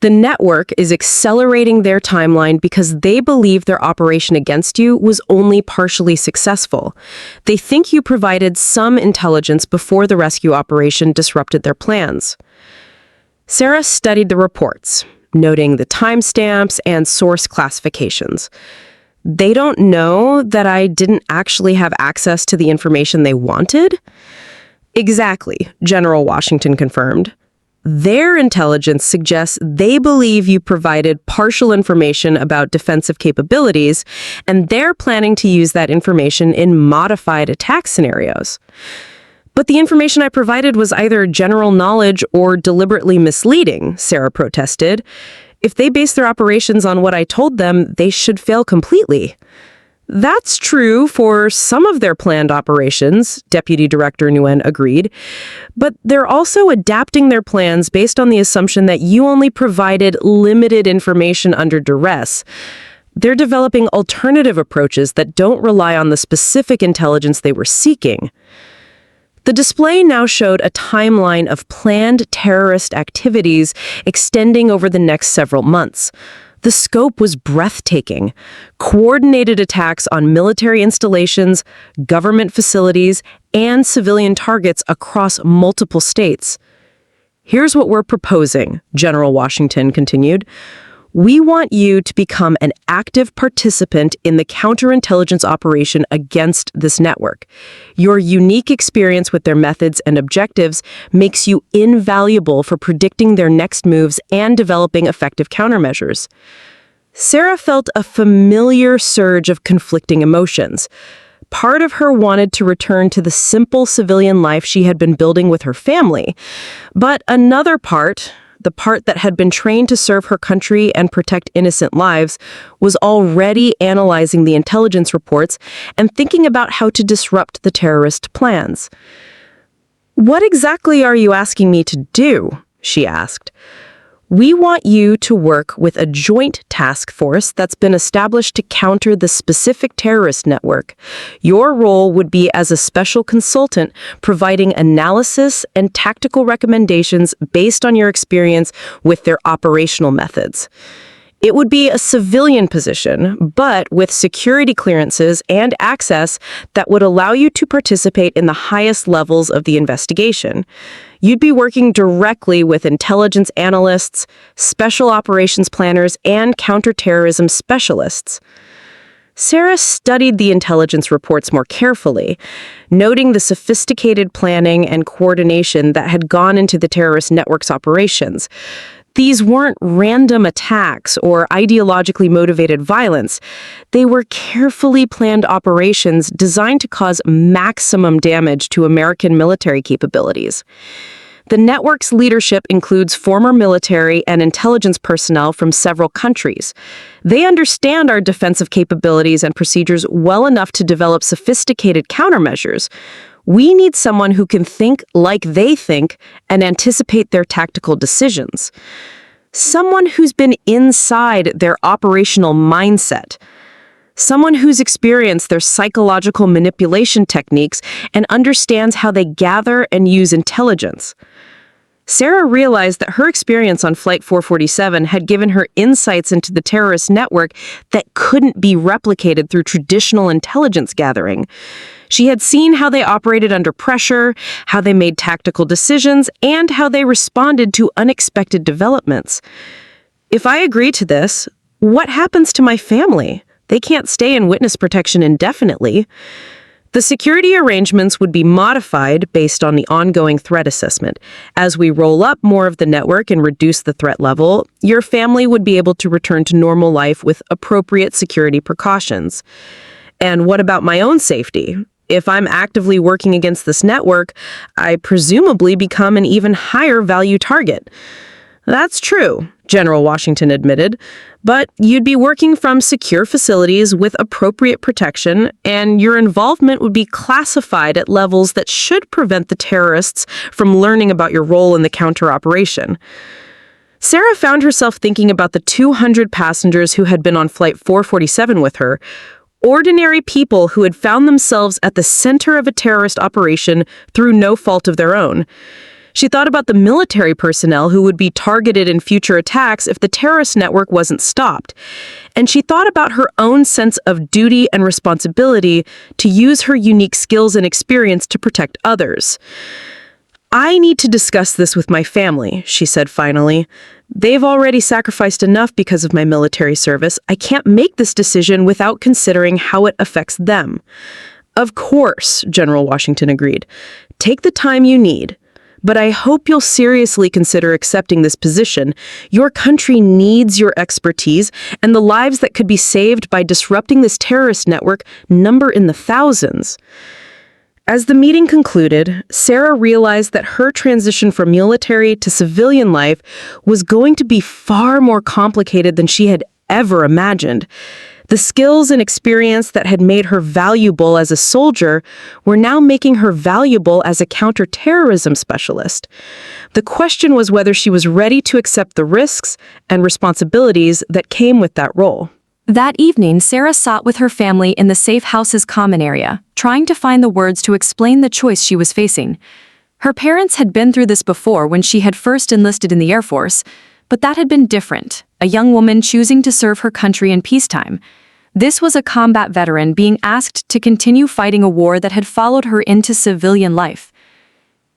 The network is accelerating their timeline because they believe their operation against you was only partially successful. They think you provided some intelligence before the rescue operation disrupted their plans. Sarah studied the reports, noting the timestamps and source classifications. "They don't know that I didn't actually have access to the information they wanted?" "Exactly," General Washington confirmed. "Their intelligence suggests they believe you provided partial information about defensive capabilities, and they're planning to use that information in modified attack scenarios." "But the information I provided was either general knowledge or deliberately misleading," Sarah protested. "If they base their operations on what I told them, they should fail completely." "That's true for some of their planned operations," Deputy Director Nguyen agreed. "But they're also adapting their plans based on the assumption that you only provided limited information under duress. They're developing alternative approaches that don't rely on the specific intelligence they were seeking." The display now showed a timeline of planned terrorist activities extending over the next several months. The scope was breathtaking. Coordinated attacks on military installations, government facilities, and civilian targets across multiple states. Here's what we're proposing, General Washington continued. We want you to become an active participant in the counterintelligence operation against this network. Your unique experience with their methods and objectives makes you invaluable for predicting their next moves and developing effective countermeasures. Sarah felt a familiar surge of conflicting emotions. Part of her wanted to return to the simple civilian life she had been building with her family, but another part, the part that had been trained to serve her country and protect innocent lives, was already analyzing the intelligence reports and thinking about how to disrupt the terrorist plans. "What exactly are you asking me to do?" she asked. "We want you to work with a joint task force that's been established to counter the specific terrorist network. Your role would be as a special consultant, providing analysis and tactical recommendations based on your experience with their operational methods. It would be a civilian position, but with security clearances and access that would allow you to participate in the highest levels of the investigation. You'd be working directly with intelligence analysts, special operations planners, and counterterrorism specialists." Sarah studied the intelligence reports more carefully, noting the sophisticated planning and coordination that had gone into the terrorist network's operations. These weren't random attacks or ideologically motivated violence. They were carefully planned operations designed to cause maximum damage to American military capabilities. The network's leadership includes former military and intelligence personnel from several countries. They understand our defensive capabilities and procedures well enough to develop sophisticated countermeasures. We need someone who can think like they think and anticipate their tactical decisions. Someone who's been inside their operational mindset. Someone who's experienced their psychological manipulation techniques and understands how they gather and use intelligence. Sarah realized that her experience on Flight 447 had given her insights into the terrorist network that couldn't be replicated through traditional intelligence gathering. She had seen how they operated under pressure, how they made tactical decisions, and how they responded to unexpected developments. "If I agree to this, what happens to my family? They can't stay in witness protection indefinitely." The security arrangements would be modified based on the ongoing threat assessment. As we roll up more of the network and reduce the threat level, your family would be able to return to normal life with appropriate security precautions. "And what about my own safety? If I'm actively working against this network, I presumably become an even higher value target." "That's true," General Washington admitted, "but you'd be working from secure facilities with appropriate protection, and your involvement would be classified at levels that should prevent the terrorists from learning about your role in the counter-operation." Sarah found herself thinking about the 200 passengers who had been on Flight 447 with her, ordinary people who had found themselves at the center of a terrorist operation through no fault of their own. She thought about the military personnel who would be targeted in future attacks if the terrorist network wasn't stopped. And she thought about her own sense of duty and responsibility to use her unique skills and experience to protect others. "I need to discuss this with my family," she said finally. "They've already sacrificed enough because of my military service. I can't make this decision without considering how it affects them." "Of course," General Washington agreed. "Take the time you need. But I hope you'll seriously consider accepting this position. Your country needs your expertise, and the lives that could be saved by disrupting this terrorist network number in the thousands." As the meeting concluded, Sarah realized that her transition from military to civilian life was going to be far more complicated than she had ever imagined. The skills and experience that had made her valuable as a soldier were now making her valuable as a counterterrorism specialist. The question was whether she was ready to accept the risks and responsibilities that came with that role. That evening, Sarah sat with her family in the safe house's common area, trying to find the words to explain the choice she was facing. Her parents had been through this before when she had first enlisted in the Air Force, but that had been different, a young woman choosing to serve her country in peacetime. This was a combat veteran being asked to continue fighting a war that had followed her into civilian life.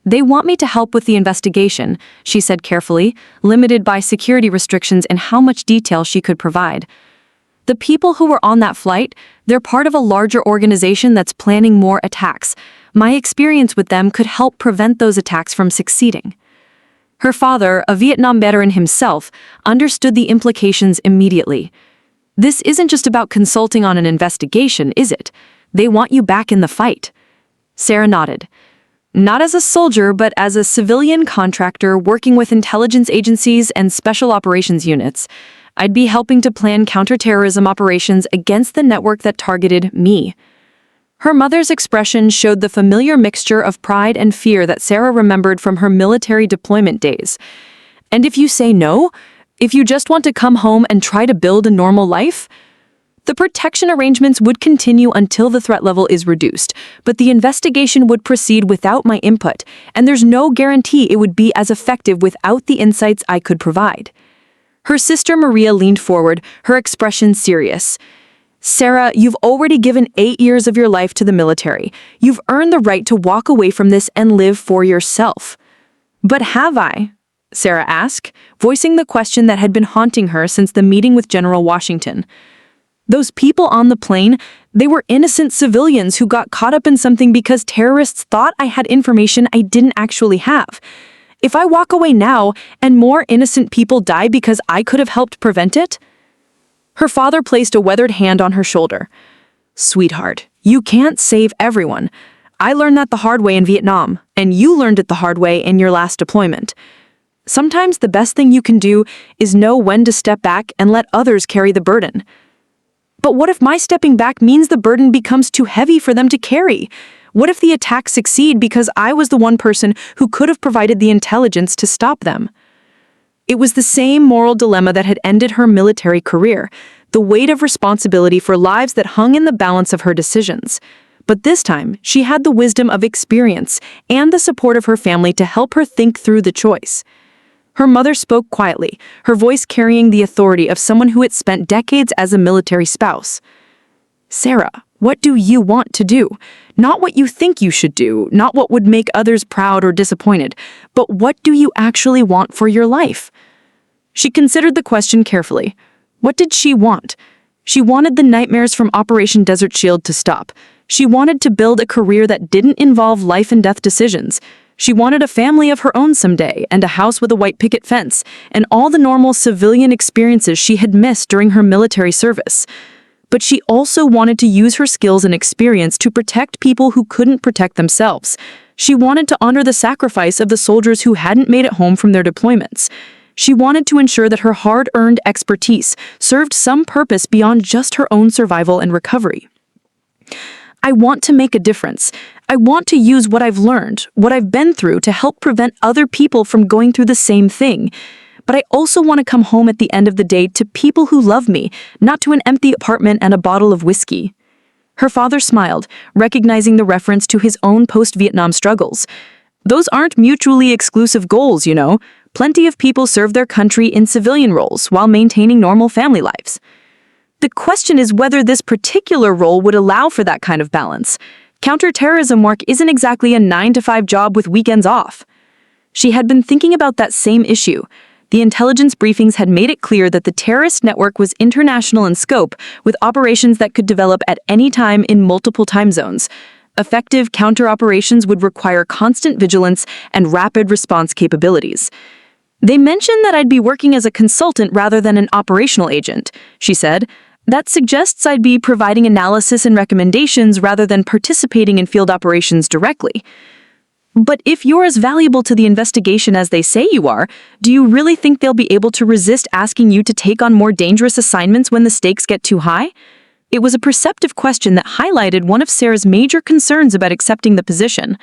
They want me to help with the investigation, she said carefully, limited by security restrictions and how much detail she could provide. The people who were on that flight, they're part of a larger organization that's planning more attacks. My experience with them could help prevent those attacks from succeeding. Her father, a Vietnam veteran himself, understood the implications immediately. This isn't just about consulting on an investigation, is it? They want you back in the fight. Sarah nodded. Not as a soldier, but as a civilian contractor working with intelligence agencies and special operations units. I'd be helping to plan counterterrorism operations against the network that targeted me. Her mother's expression showed the familiar mixture of pride and fear that Sarah remembered from her military deployment days. And if you say no, if you just want to come home and try to build a normal life, the protection arrangements would continue until the threat level is reduced, but the investigation would proceed without my input, and there's no guarantee it would be as effective without the insights I could provide. Her sister Maria leaned forward, her expression serious. Sarah, you've already given 8 years of your life to the military. You've earned the right to walk away from this and live for yourself. But have I? Sarah asked, voicing the question that had been haunting her since the meeting with General Washington. Those people on the plane, they were innocent civilians who got caught up in something because terrorists thought I had information I didn't actually have. If I walk away now and more innocent people die because I could have helped prevent it? Her father placed a weathered hand on her shoulder. Sweetheart, you can't save everyone. I learned that the hard way in Vietnam, and you learned it the hard way in your last deployment. Sometimes the best thing you can do is know when to step back and let others carry the burden. But what if my stepping back means the burden becomes too heavy for them to carry? What if the attacks succeed because I was the one person who could have provided the intelligence to stop them? It was the same moral dilemma that had ended her military career, the weight of responsibility for lives that hung in the balance of her decisions. But this time, she had the wisdom of experience and the support of her family to help her think through the choice. Her mother spoke quietly, her voice carrying the authority of someone who had spent decades as a military spouse. Sarah, what do you want to do? Not what you think you should do, not what would make others proud or disappointed, but what do you actually want for your life? She considered the question carefully. What did she want? She wanted the nightmares from Operation Desert Shield to stop. She wanted to build a career that didn't involve life and death decisions. She wanted a family of her own someday, and a house with a white picket fence, and all the normal civilian experiences she had missed during her military service. But she also wanted to use her skills and experience to protect people who couldn't protect themselves. She wanted to honor the sacrifice of the soldiers who hadn't made it home from their deployments. She wanted to ensure that her hard-earned expertise served some purpose beyond just her own survival and recovery. I want to make a difference. I want to use what I've learned, what I've been through to help prevent other people from going through the same thing. But I also want to come home at the end of the day to people who love me, not to an empty apartment and a bottle of whiskey. Her father smiled, recognizing the reference to his own post-Vietnam struggles. Those aren't mutually exclusive goals, you know. Plenty of people serve their country in civilian roles while maintaining normal family lives. The question is whether this particular role would allow for that kind of balance. Counterterrorism work isn't exactly a 9-to-5 job with weekends off. She had been thinking about that same issue. The intelligence briefings had made it clear that the terrorist network was international in scope, with operations that could develop at any time in multiple time zones. Effective counter-operations would require constant vigilance and rapid response capabilities. They mentioned that I'd be working as a consultant rather than an operational agent, she said. That suggests I'd be providing analysis and recommendations rather than participating in field operations directly. But if you're as valuable to the investigation as they say you are, do you really think they'll be able to resist asking you to take on more dangerous assignments when the stakes get too high? It was a perceptive question that highlighted one of Sarah's major concerns about accepting the position.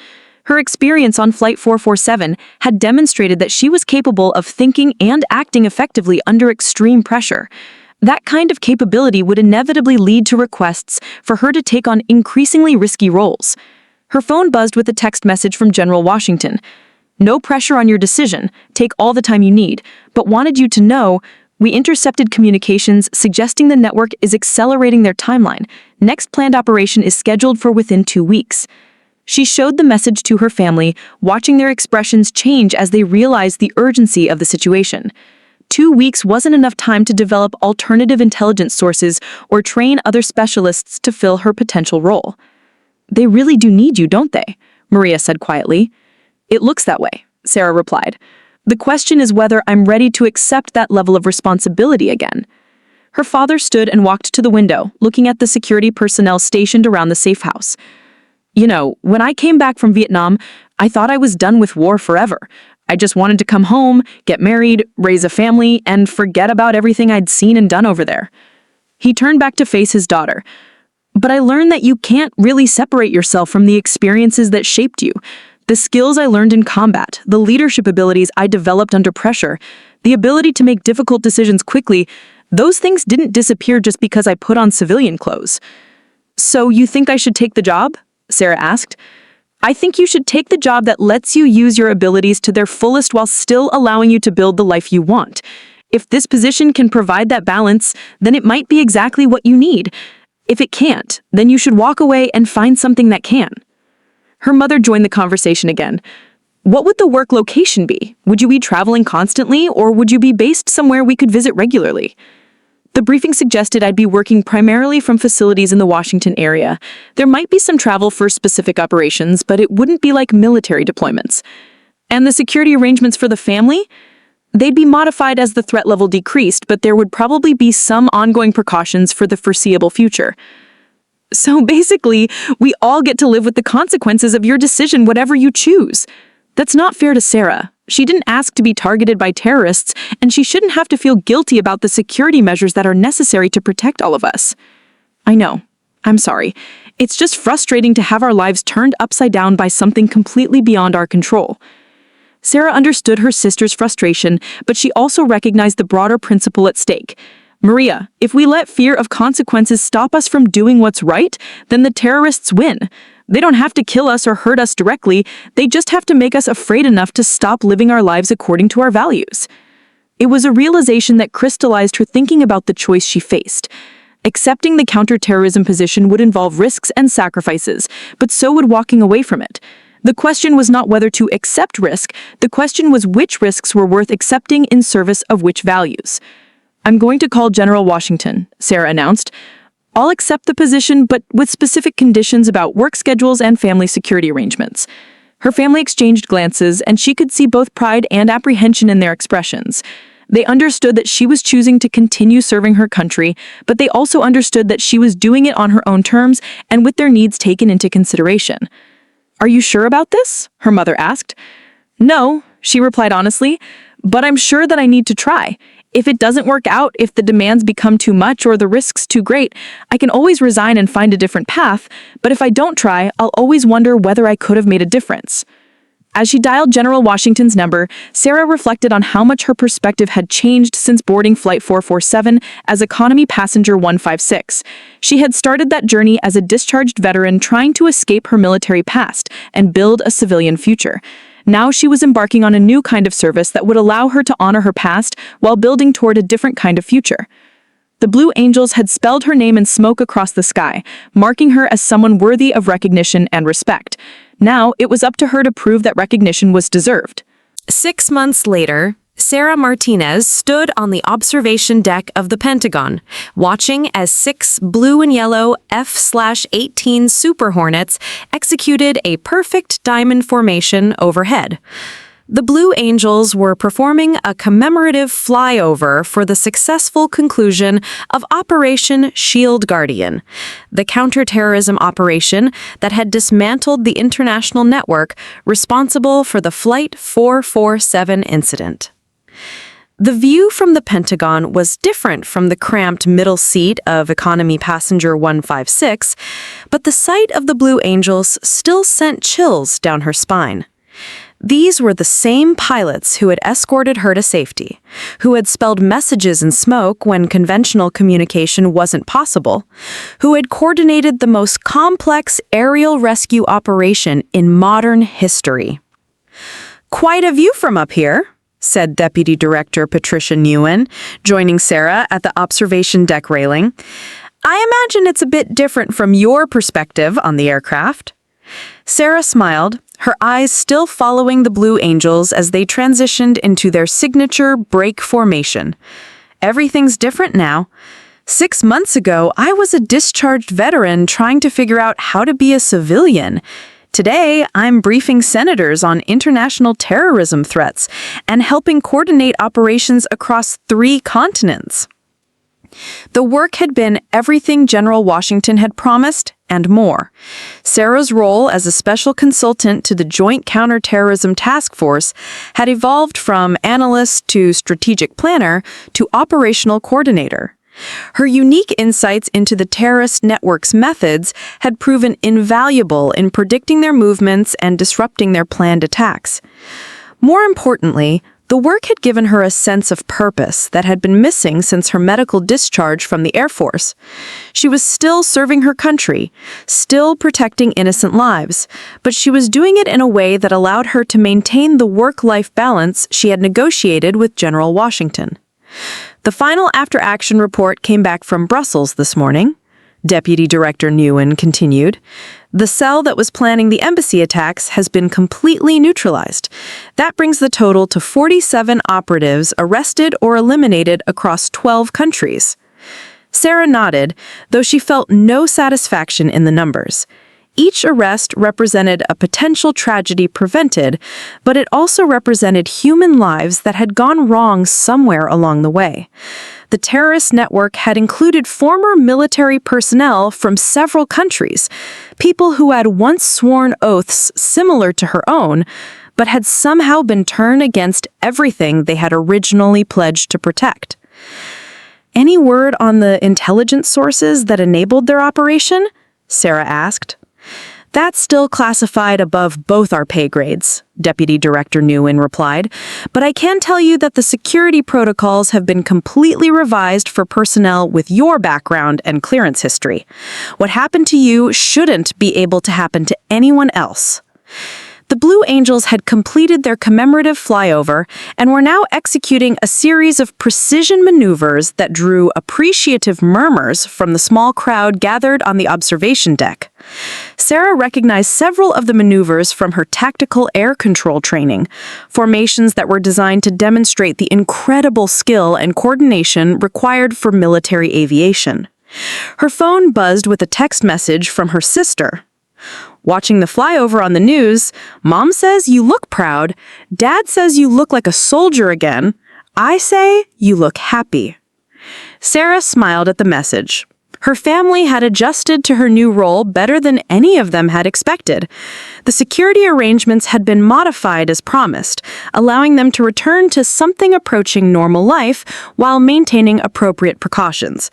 Her experience on Flight 447 had demonstrated that she was capable of thinking and acting effectively under extreme pressure. That kind of capability would inevitably lead to requests for her to take on increasingly risky roles. Her phone buzzed with a text message from General Washington. No pressure on your decision, take all the time you need, but wanted you to know, we intercepted communications suggesting the network is accelerating their timeline. Next planned operation is scheduled for within 2 weeks. She showed the message to her family, watching their expressions change as they realized the urgency of the situation. 2 weeks wasn't enough time to develop alternative intelligence sources or train other specialists to fill her potential role. "They really do need you, don't they?" Maria said quietly. "It looks that way," Sarah replied. "The question is whether I'm ready to accept that level of responsibility again." Her father stood and walked to the window, looking at the security personnel stationed around the safe house. "You know, when I came back from Vietnam, I thought I was done with war forever. I just wanted to come home, get married, raise a family, and forget about everything I'd seen and done over there." He turned back to face his daughter. "But I learned that you can't really separate yourself from the experiences that shaped you. The skills I learned in combat, the leadership abilities I developed under pressure, the ability to make difficult decisions quickly, those things didn't disappear just because I put on civilian clothes." "So you think I should take the job?" Sarah asked. "I think you should take the job that lets you use your abilities to their fullest while still allowing you to build the life you want. If this position can provide that balance, then it might be exactly what you need. If it can't, then you should walk away and find something that can." Her mother joined the conversation again. "What would the work location be? Would you be traveling constantly, or would you be based somewhere we could visit regularly?" The briefing suggested I'd be working primarily from facilities in the Washington area. There might be some travel for specific operations, but it wouldn't be like military deployments. And the security arrangements for the family? They'd be modified as the threat level decreased, but there would probably be some ongoing precautions for the foreseeable future. "So basically, we all get to live with the consequences of your decision, whatever you choose. That's not fair to Sarah. She didn't ask to be targeted by terrorists, and she shouldn't have to feel guilty about the security measures that are necessary to protect all of us." "I know. I'm sorry. It's just frustrating to have our lives turned upside down by something completely beyond our control." Sarah understood her sister's frustration, but she also recognized the broader principle at stake. "Maria, if we let fear of consequences stop us from doing what's right, then the terrorists win. They don't have to kill us or hurt us directly, they just have to make us afraid enough to stop living our lives according to our values." It was a realization that crystallized her thinking about the choice she faced. Accepting the counterterrorism position would involve risks and sacrifices, but so would walking away from it. The question was not whether to accept risk, the question was which risks were worth accepting in service of which values. "I'm going to call General Washington," Sarah announced. "I'll accept the position, but with specific conditions about work schedules and family security arrangements." Her family exchanged glances, and she could see both pride and apprehension in their expressions. They understood that she was choosing to continue serving her country, but they also understood that she was doing it on her own terms and with their needs taken into consideration. "Are you sure about this?" her mother asked. "No," she replied honestly, "but I'm sure that I need to try. If it doesn't work out, if the demands become too much or the risks too great, I can always resign and find a different path, but if I don't try, I'll always wonder whether I could have made a difference." As she dialed General Washington's number, Sarah reflected on how much her perspective had changed since boarding Flight 447 as Economy Passenger 156. She had started that journey as a discharged veteran trying to escape her military past and build a civilian future. Now she was embarking on a new kind of service that would allow her to honor her past while building toward a different kind of future. The Blue Angels had spelled her name in smoke across the sky, marking her as someone worthy of recognition and respect. Now it was up to her to prove that recognition was deserved. 6 months later, Sarah Martinez stood on the observation deck of the Pentagon, watching as 6 blue and yellow F/18 Super Hornets executed a perfect diamond formation overhead. The Blue Angels were performing a commemorative flyover for the successful conclusion of Operation Shield Guardian, the counterterrorism operation that had dismantled the international network responsible for the Flight 447 incident. The view from the Pentagon was different from the cramped middle seat of Economy Passenger 156, but the sight of the Blue Angels still sent chills down her spine. These were the same pilots who had escorted her to safety, who had spelled messages in smoke when conventional communication wasn't possible, who had coordinated the most complex aerial rescue operation in modern history. "Quite a view from up here," said Deputy Director Patricia Newen, joining Sarah at the observation deck railing. "I imagine it's a bit different from your perspective on the aircraft." Sarah smiled, her eyes still following the Blue Angels as they transitioned into their signature break formation. Everything's different now. 6 months ago, I was a discharged veteran trying to figure out how to be a civilian. Today, I'm briefing senators on international terrorism threats and helping coordinate operations across 3 continents. The work had been everything General Washington had promised and more. Sarah's role as a special consultant to the Joint Counterterrorism Task Force had evolved from analyst to strategic planner to operational coordinator. Her unique insights into the terrorist network's methods had proven invaluable in predicting their movements and disrupting their planned attacks. More importantly, the work had given her a sense of purpose that had been missing since her medical discharge from the Air Force. She was still serving her country, still protecting innocent lives, but she was doing it in a way that allowed her to maintain the work-life balance she had negotiated with General Washington. The final after-action report came back from Brussels this morning. Deputy Director Nguyen continued. The cell that was planning the embassy attacks has been completely neutralized. That brings the total to 47 operatives arrested or eliminated across 12 countries. Sarah nodded, though she felt no satisfaction in the numbers. Each arrest represented a potential tragedy prevented, but it also represented human lives that had gone wrong somewhere along the way. The terrorist network had included former military personnel from several countries, people who had once sworn oaths similar to her own, but had somehow been turned against everything they had originally pledged to protect. Any word on the intelligence sources that enabled their operation? Sarah asked. That's still classified above both our pay grades, Deputy Director Nguyen replied, but I can tell you that the security protocols have been completely revised for personnel with your background and clearance history. What happened to you shouldn't be able to happen to anyone else. The Blue Angels had completed their commemorative flyover and were now executing a series of precision maneuvers that drew appreciative murmurs from the small crowd gathered on the observation deck. Sarah recognized several of the maneuvers from her tactical air control training, formations that were designed to demonstrate the incredible skill and coordination required for military aviation. Her phone buzzed with a text message from her sister. Watching the flyover on the news, Mom says you look proud, Dad says you look like a soldier again, I say you look happy. Sarah smiled at the message. Her family had adjusted to her new role better than any of them had expected. The security arrangements had been modified as promised, allowing them to return to something approaching normal life while maintaining appropriate precautions.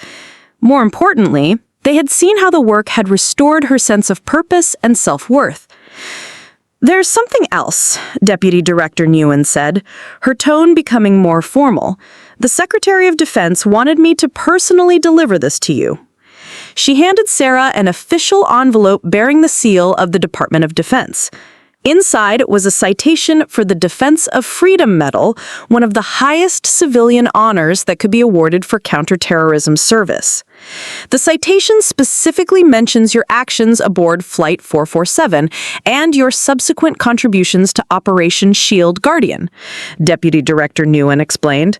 More importantly, they had seen how the work had restored her sense of purpose and self-worth. There's something else, Deputy Director Nguyen said, her tone becoming more formal. The Secretary of Defense wanted me to personally deliver this to you. She handed Sarah an official envelope bearing the seal of the Department of Defense. Inside was a citation for the Defense of Freedom Medal, one of the highest civilian honors that could be awarded for counterterrorism service. The citation specifically mentions your actions aboard Flight 447 and your subsequent contributions to Operation Shield Guardian, Deputy Director Nguyen explained.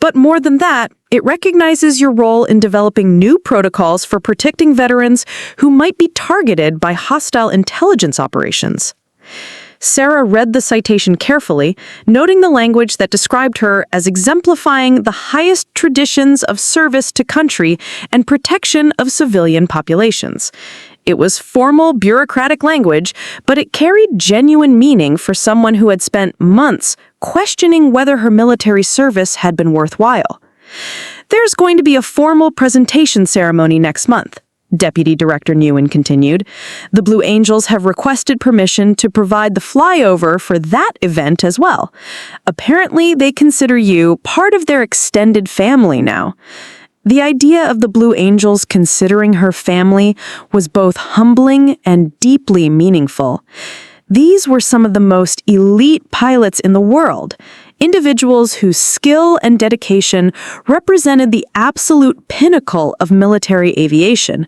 But more than that, it recognizes your role in developing new protocols for protecting veterans who might be targeted by hostile intelligence operations. Sarah read the citation carefully, noting the language that described her as exemplifying the highest traditions of service to country and protection of civilian populations. It was formal, bureaucratic language, but it carried genuine meaning for someone who had spent months questioning whether her military service had been worthwhile. There's going to be a formal presentation ceremony next month, Deputy Director Nguyen continued. The Blue Angels have requested permission to provide the flyover for that event as well. Apparently, they consider you part of their extended family now. The idea of the Blue Angels considering her family was both humbling and deeply meaningful. These were some of the most elite pilots in the world, individuals whose skill and dedication represented the absolute pinnacle of military aviation.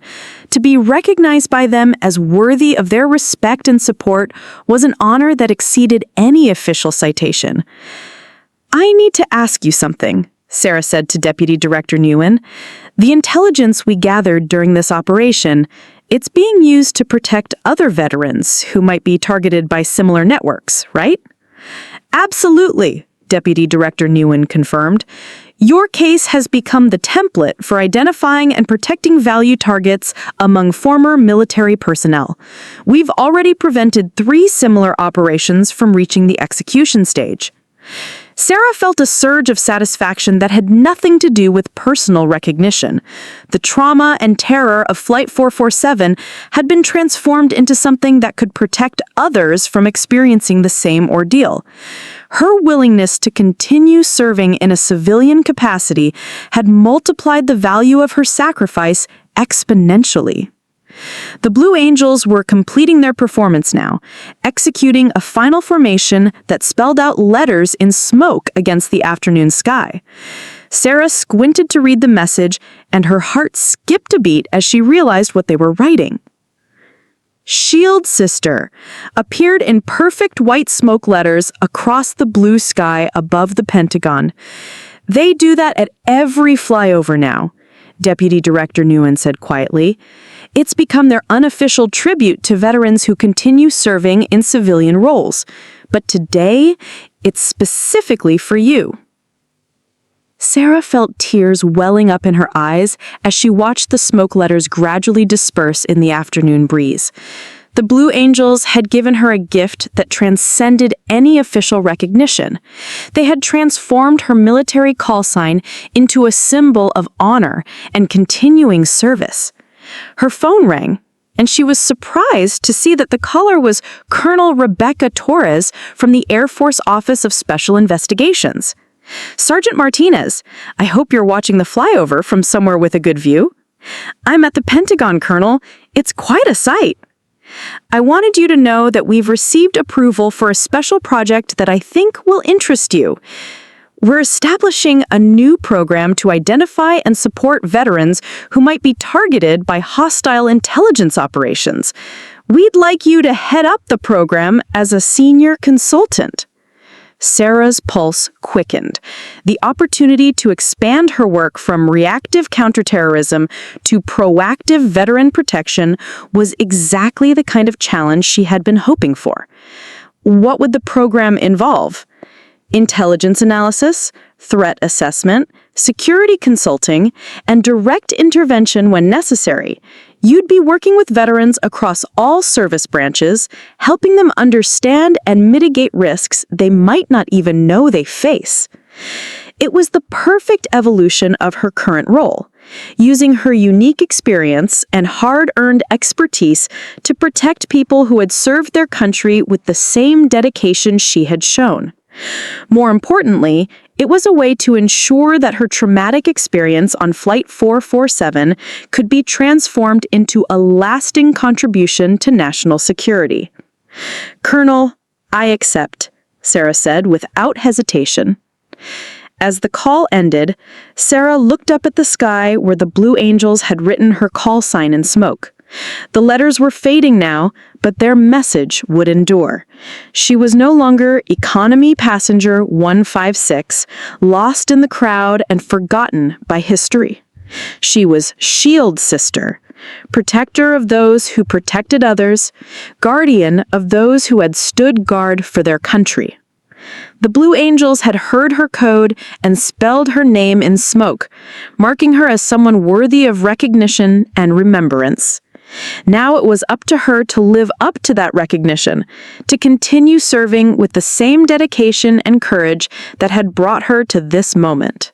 To be recognized by them as worthy of their respect and support was an honor that exceeded any official citation. "I need to ask you something," Sarah said to Deputy Director Nguyen. "The intelligence we gathered during this operation, it's being used to protect other veterans who might be targeted by similar networks, right?" "Absolutely," Deputy Director Nguyen confirmed. "Your case has become the template for identifying and protecting value targets among former military personnel. We've already prevented 3 similar operations from reaching the execution stage." Sarah felt a surge of satisfaction that had nothing to do with personal recognition. The trauma and terror of Flight 447 had been transformed into something that could protect others from experiencing the same ordeal. Her willingness to continue serving in a civilian capacity had multiplied the value of her sacrifice exponentially. The Blue Angels were completing their performance now, executing a final formation that spelled out letters in smoke against the afternoon sky. Sarah squinted to read the message, and her heart skipped a beat as she realized what they were writing. "Shield Sister" appeared in perfect white smoke letters across the blue sky above the Pentagon. "They do that at every flyover now," Deputy Director Nguyen said quietly. "It's become their unofficial tribute to veterans who continue serving in civilian roles. But today, it's specifically for you." Sarah felt tears welling up in her eyes as she watched the smoke letters gradually disperse in the afternoon breeze. The Blue Angels had given her a gift that transcended any official recognition. They had transformed her military call sign into a symbol of honor and continuing service. Her phone rang, and she was surprised to see that the caller was Colonel Rebecca Torres from the Air Force Office of Special Investigations. "Sergeant Martinez, I hope you're watching the flyover from somewhere with a good view." "I'm at the Pentagon, Colonel. It's quite a sight." "I wanted you to know that we've received approval for a special project that I think will interest you. We're establishing a new program to identify and support veterans who might be targeted by hostile intelligence operations. We'd like you to head up the program as a senior consultant." Sarah's pulse quickened. The opportunity to expand her work from reactive counterterrorism to proactive veteran protection was exactly the kind of challenge she had been hoping for. What would the program involve? Intelligence analysis, threat assessment, security consulting, and direct intervention when necessary. You'd be working with veterans across all service branches, helping them understand and mitigate risks they might not even know they face. It was the perfect evolution of her current role, using her unique experience and hard-earned expertise to protect people who had served their country with the same dedication she had shown. More importantly, it was a way to ensure that her traumatic experience on Flight 447 could be transformed into a lasting contribution to national security. "Colonel, I accept," Sarah said without hesitation. As the call ended, Sarah looked up at the sky where the Blue Angels had written her call sign in smoke. The letters were fading now, but their message would endure. She was no longer Economy Passenger 156, lost in the crowd and forgotten by history. She was Shield Sister, protector of those who protected others, guardian of those who had stood guard for their country. The Blue Angels had heard her code and spelled her name in smoke, marking her as someone worthy of recognition and remembrance. Now it was up to her to live up to that recognition, to continue serving with the same dedication and courage that had brought her to this moment.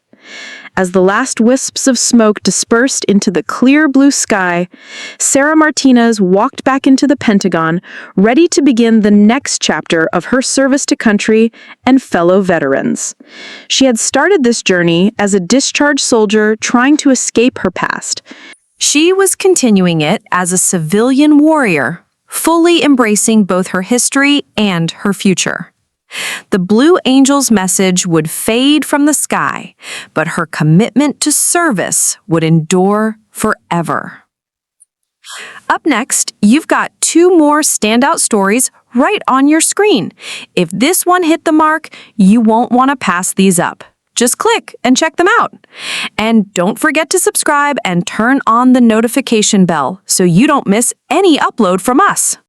As the last wisps of smoke dispersed into the clear blue sky, Sarah Martinez walked back into the Pentagon, ready to begin the next chapter of her service to country and fellow veterans. She had started this journey as a discharged soldier trying to escape her past. She was continuing it as a civilian warrior, fully embracing both her history and her future. The Blue Angels' message would fade from the sky, but her commitment to service would endure forever. Up next, you've got 2 more standout stories right on your screen. If this one hit the mark, you won't want to pass these up. Just click and check them out. And don't forget to subscribe and turn on the notification bell so you don't miss any upload from us.